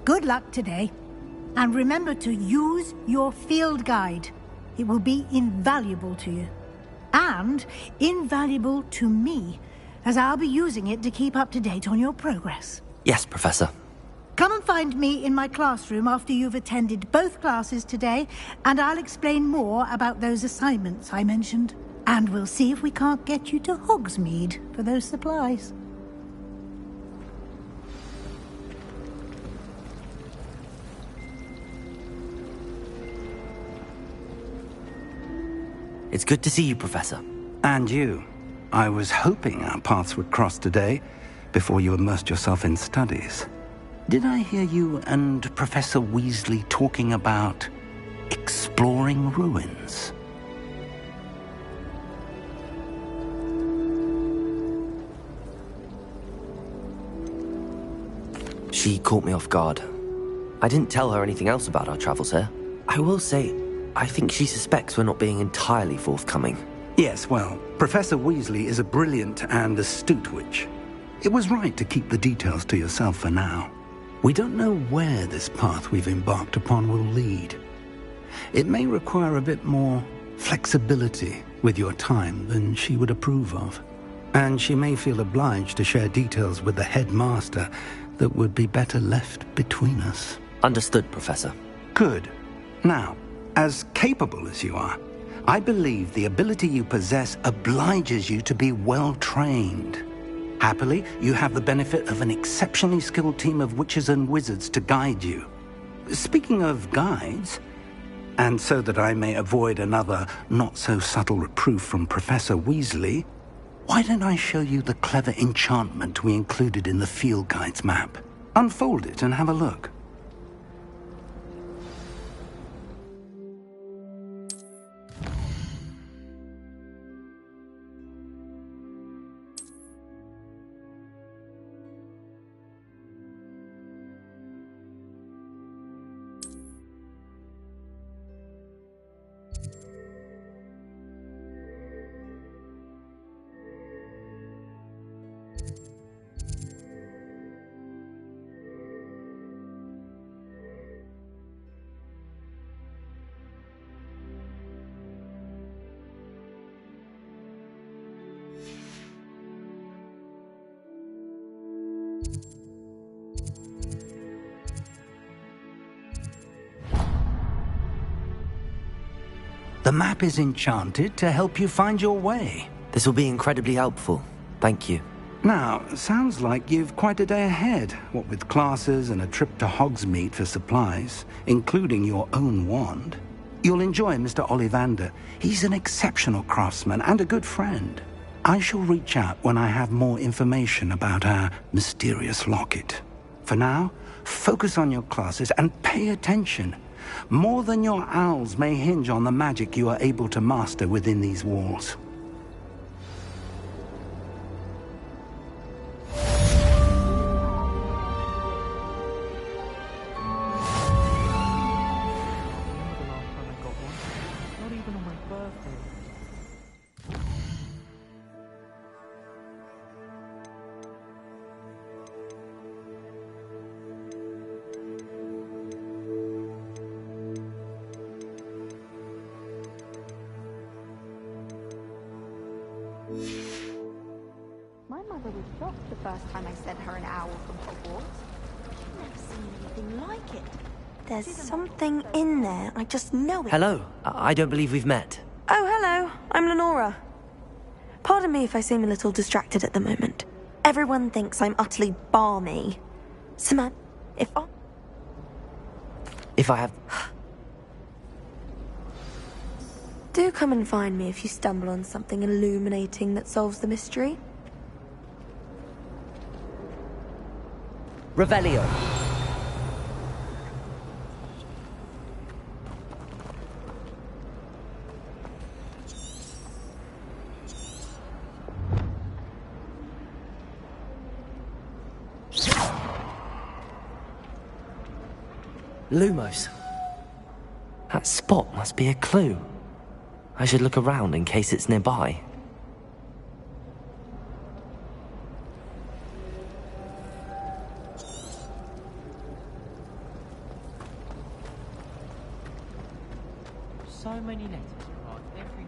I: Good luck today. And remember to use your field guide. It will be invaluable to you. And invaluable to me, as I'll be using it to keep up to date on your progress.
B: Yes, Professor.
I: Come and find me in my classroom after you've attended both classes today, and I'll explain more about those assignments I mentioned. And we'll see if we can't get you to Hogsmeade for those supplies.
B: It's good to see you, Professor.
A: And you. I was hoping our paths would cross today, before you immersed yourself in studies. Did I hear you and Professor Weasley talking about exploring ruins?
B: She caught me off guard. I didn't tell her anything else about our travels here. I will say, I think she suspects we're not being entirely forthcoming.
A: Yes, well, Professor Weasley is a brilliant and astute witch. It was right to keep the details to yourself for now. We don't know where this path we've embarked upon will lead. It may require a bit more flexibility with your time than she would approve of. And she may feel obliged to share details with the headmaster that would be better left between us.
B: Understood, Professor.
A: Good. Now, as capable as you are, I believe the ability you possess obliges you to be well trained. Happily, you have the benefit of an exceptionally skilled team of witches and wizards to guide you. Speaking of guides, and so that I may avoid another not-so-subtle reproof from Professor Weasley, why don't I show you the clever enchantment we included in the field guide's map? Unfold it and have a look. The map is enchanted to help you find your way.
B: This will be incredibly helpful. Thank you.
A: Now, sounds like you've quite a day ahead, what with classes and a trip to Hogsmeade for supplies, including your own wand. You'll enjoy Mr. Ollivander. He's an exceptional craftsman and a good friend. I shall reach out when I have more information about our mysterious locket. For now, focus on your classes and pay attention. More than your owls may hinge on the magic you are able to master within these walls.
M: My mother was shocked the first time I sent her an owl from Hogwarts. She'd never seen anything like it. There's something in there, I just know it.
B: Hello, I don't believe we've met.
M: Oh, hello, I'm Lenora. Pardon me if I seem a little distracted at the moment. Everyone thinks I'm utterly balmy. Samantha,
B: If I have...
M: Do come and find me if you stumble on something illuminating that solves the mystery.
B: Revelio. Lumos. That spot must be a clue. I should look around in case it's nearby.
L: So many letters across every...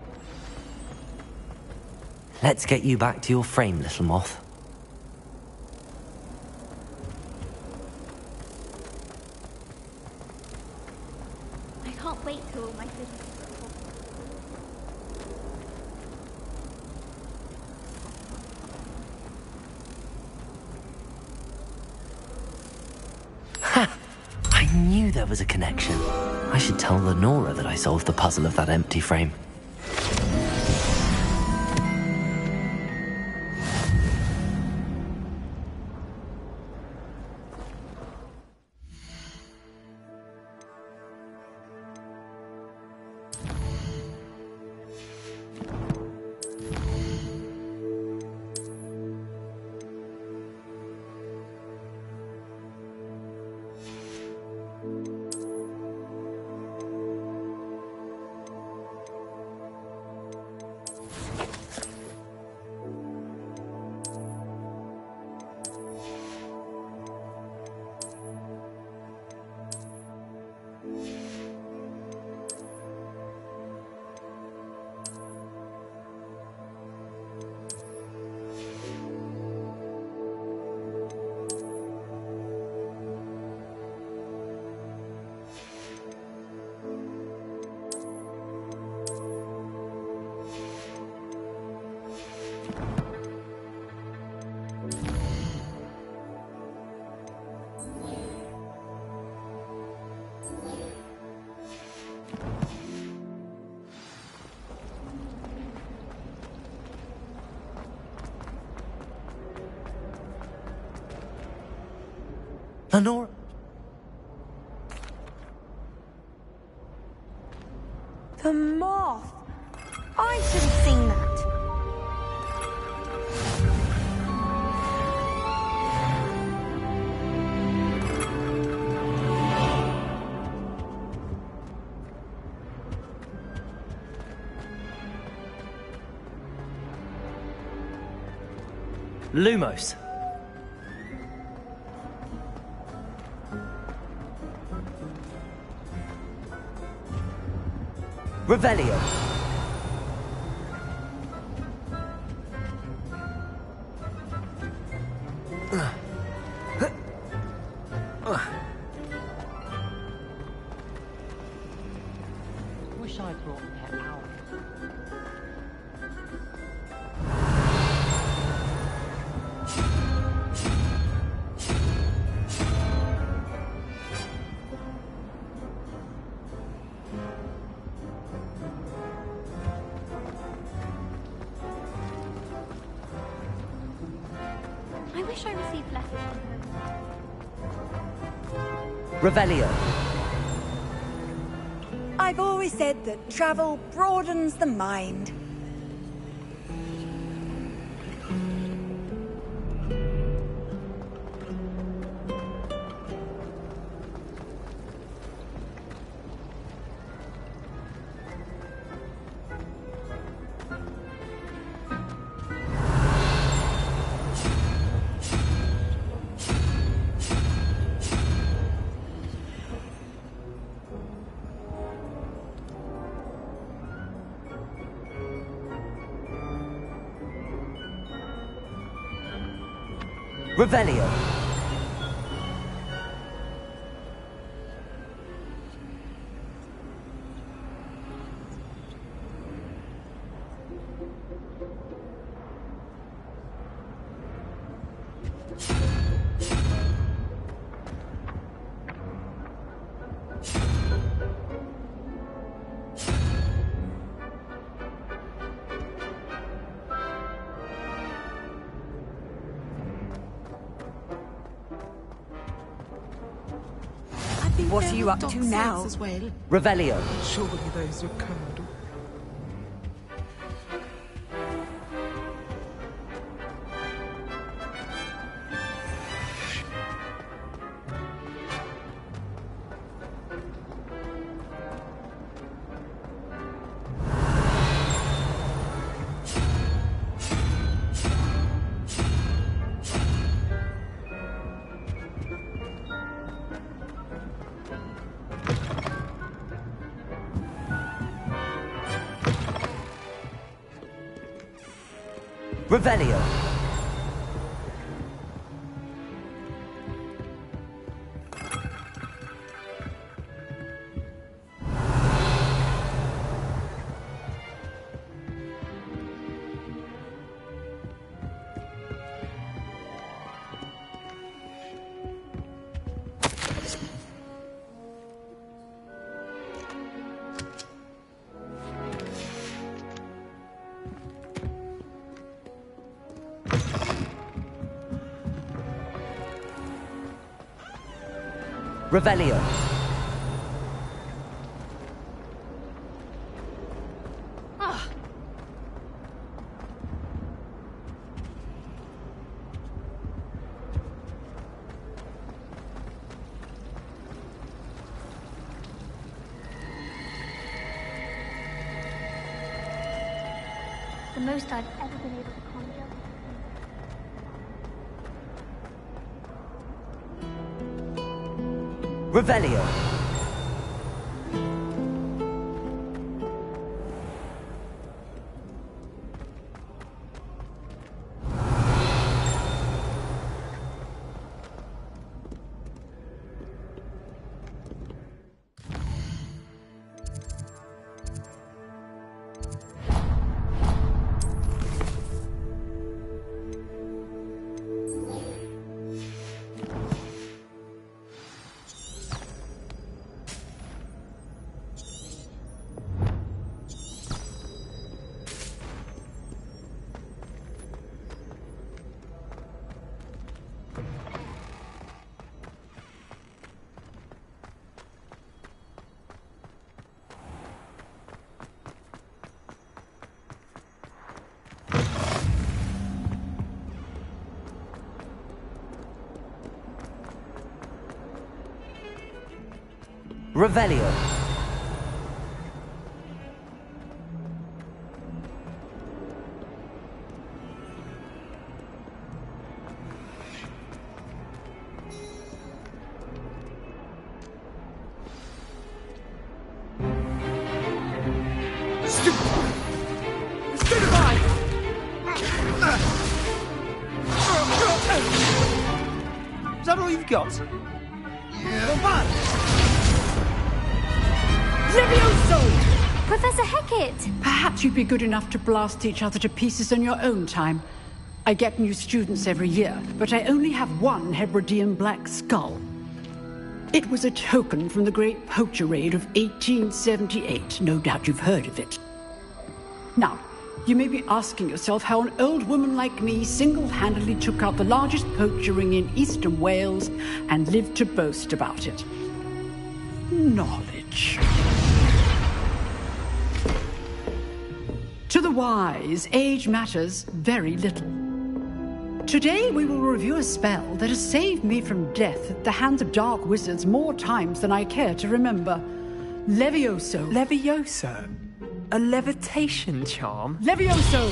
B: Let's get you back to your frame, little moth.
O: I can't wait till all my visitors
B: I knew there was a connection. I should tell Lenora that I solved the puzzle of that empty frame. Lenora?
M: The moth! I should have seen that.
B: Lumos. Revelio.
L: Wish I brought pet owl.
O: wish I received letters from home.
B: Revelio.
P: I've always said that travel broadens the mind.
B: Revelio.
P: What are you up to now?
Q: As well.
B: Revelio.
Q: Surely those are code.
B: Revelio. Revelio.
Q: Ah.
O: The most I've ever been able to conjure.
B: Revelio. Revelio.
A: Is that all you've got? Come on!
O: Levioso! Professor Hecat!
Q: Perhaps you'd be good enough to blast each other to pieces on your own time. I get new students every year, but I only have one Hebridean black skull. It was a token from the Great Poacher Raid of 1878. No doubt you've heard of it. Now, you may be asking yourself how an old woman like me single-handedly took out the largest poacher ring in eastern Wales and lived to boast about it. Knowledge. To the wise, age matters very little. Today we will review a spell that has saved me from death at the hands of dark wizards more times than I care to remember. Levioso.
L: Levioso? A levitation charm?
Q: Levioso!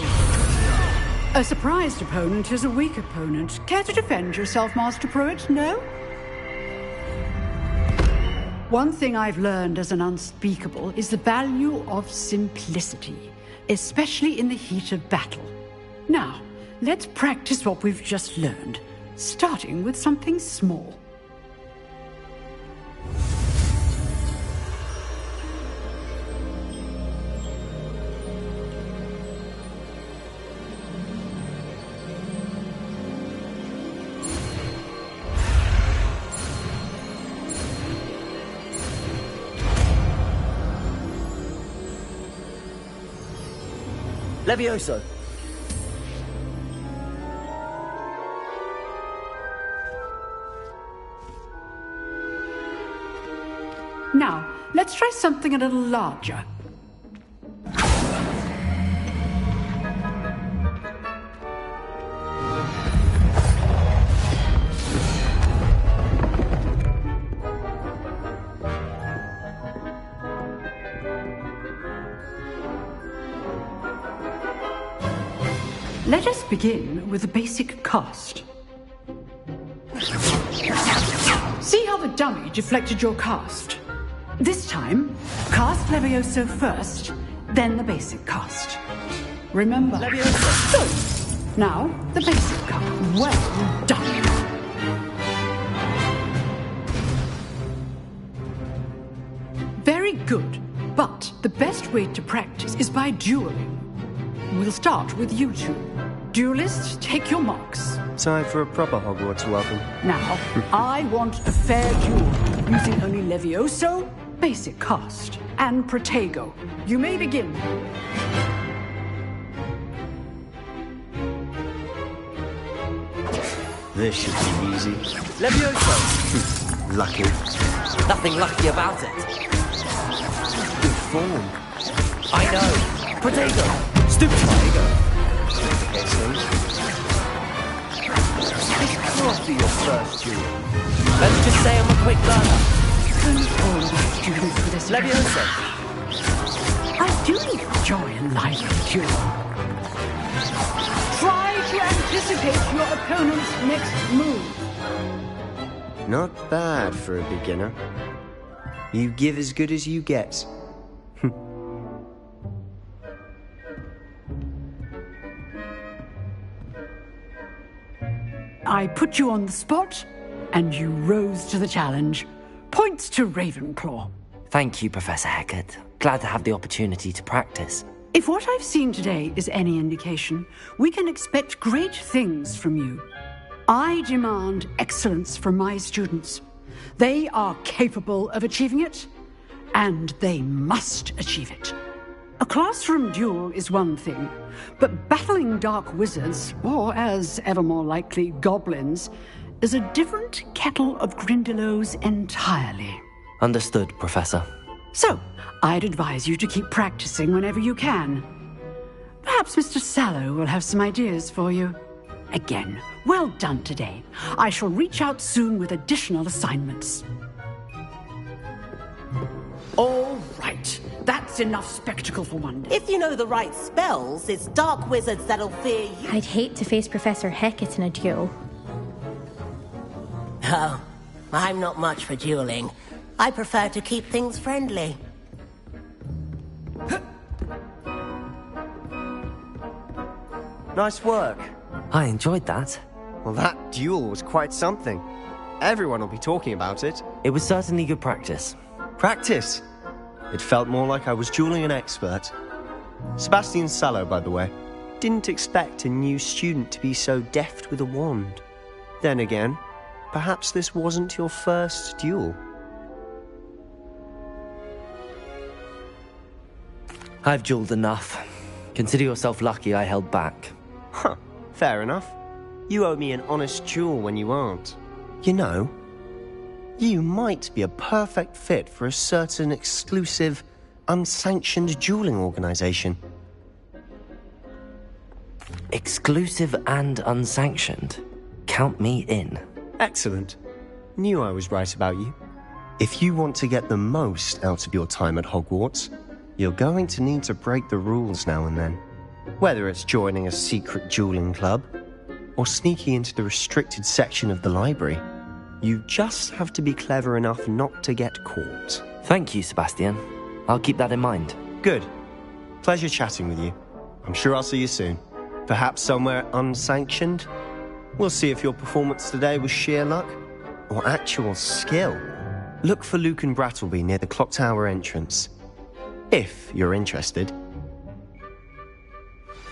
Q: A surprised opponent is a weak opponent. Care to defend yourself, Master Pruitt? No? One thing I've learned as an unspeakable is the value of simplicity, especially in the heat of battle. Now, let's practice what we've just learned, starting with something small.
B: Levioso!
Q: Now, let's try something a little larger. Let us begin with the basic cast. See how the dummy deflected your cast? This time, cast Levioso first, then the basic cast. Remember, Levioso. Good. Now, the basic cast. Well done. Very good. But the best way to practice is by dueling. We'll start with you two. Duelists, take your marks.
R: Time for a proper Hogwarts welcome.
Q: Now, I want a fair duel, using only Levioso, basic cast, and Protego. You may begin.
R: This should be easy.
B: Levioso!
R: Lucky.
B: Nothing lucky about it.
R: Good form.
B: I know. Protego! Stupid Protego!
R: It's after your first duel.
B: Let's just say I'm a quick learner.
Q: Levioso! I do enjoy a lively duel. Try to anticipate your opponent's next move.
R: Not bad for a beginner. You give as good as you get.
Q: I put you on the spot, and you rose to the challenge. Points to Ravenclaw.
B: Thank you, Professor Hecat. Glad to have the opportunity to practice.
Q: If what I've seen today is any indication, we can expect great things from you. I demand excellence from my students. They are capable of achieving it, and they must achieve it. A classroom duel is one thing, but battling dark wizards, or as ever more likely, goblins, is a different kettle of Grindylows entirely.
B: Understood, Professor.
Q: So, I'd advise you to keep practicing whenever you can. Perhaps Mr. Sallow will have some ideas for you. Again, well done today. I shall reach out soon with additional assignments. All right. That's enough spectacle for one day.
K: If you know the right spells, it's dark wizards that'll fear you.
O: I'd hate to face Professor Hecat in a duel.
K: Oh, I'm not much for dueling. I prefer to keep things friendly.
R: Nice work.
B: I enjoyed that.
R: Well, that duel was quite something. Everyone will be talking about it.
B: It was certainly good practice.
R: Practice? It felt more like I was dueling an expert. Sebastian Sallow, by the way. Didn't expect a new student to be so deft with a wand. Then again, perhaps this wasn't your first duel.
B: I've dueled enough. Consider yourself lucky I held back.
R: Huh, fair enough. You owe me an honest duel when you aren't. You know, you might be a perfect fit for a certain exclusive, unsanctioned dueling organization.
B: Exclusive and unsanctioned? Count me in.
R: Excellent. Knew I was right about you. If you want to get the most out of your time at Hogwarts, you're going to need to break the rules now and then. Whether it's joining a secret dueling club, or sneaking into the restricted section of the library, you just have to be clever enough not to get caught.
B: Thank you, Sebastian. I'll keep that in mind.
R: Good. Pleasure chatting with you. I'm sure I'll see you soon. Perhaps somewhere unsanctioned? We'll see if your performance today was sheer luck or actual skill. Look for Luke and Brattleby near the clock tower entrance. If you're interested.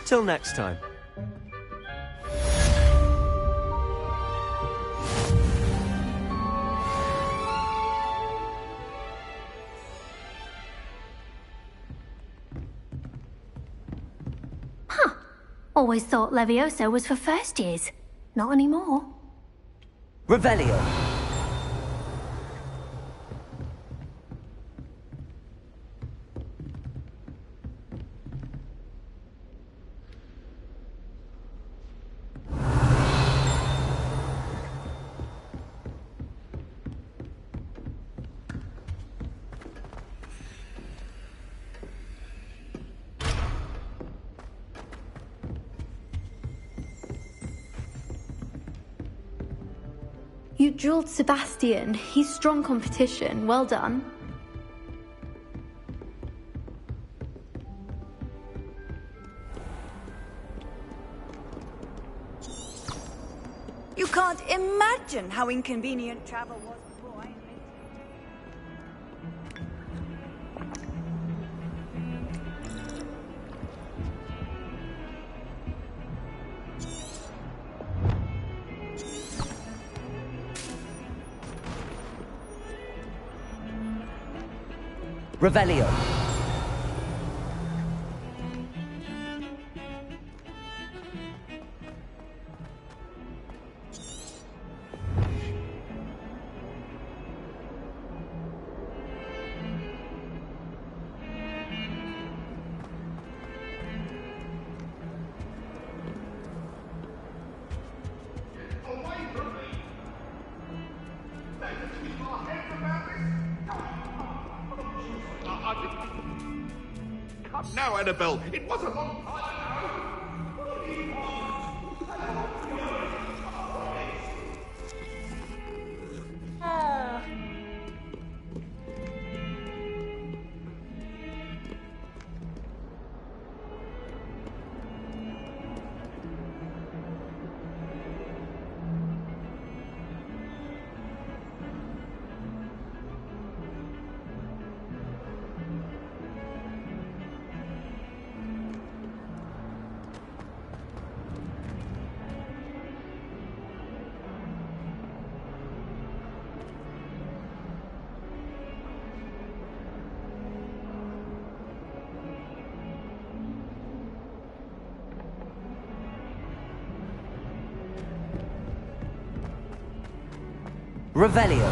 R: Till next time.
S: Always thought Levioso was for first years. Not anymore.
B: Revelio.
O: You dueled Sebastian. He's strong competition. Well done.
P: You can't imagine how inconvenient travel was before I...
B: Revelio.
T: Come now, Annabelle. It was a long time.
B: Revelio.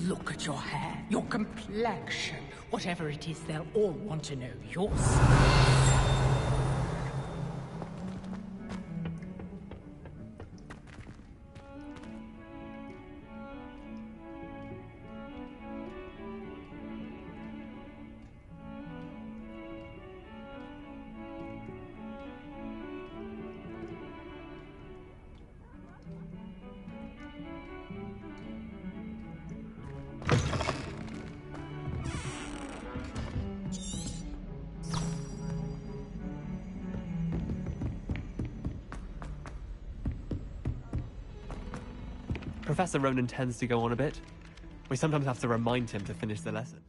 U: Look at your hair, your complexion. Whatever it is, they'll all want to know yours.
C: Professor Ronan tends to go on a bit. We sometimes have to remind him to finish the lesson.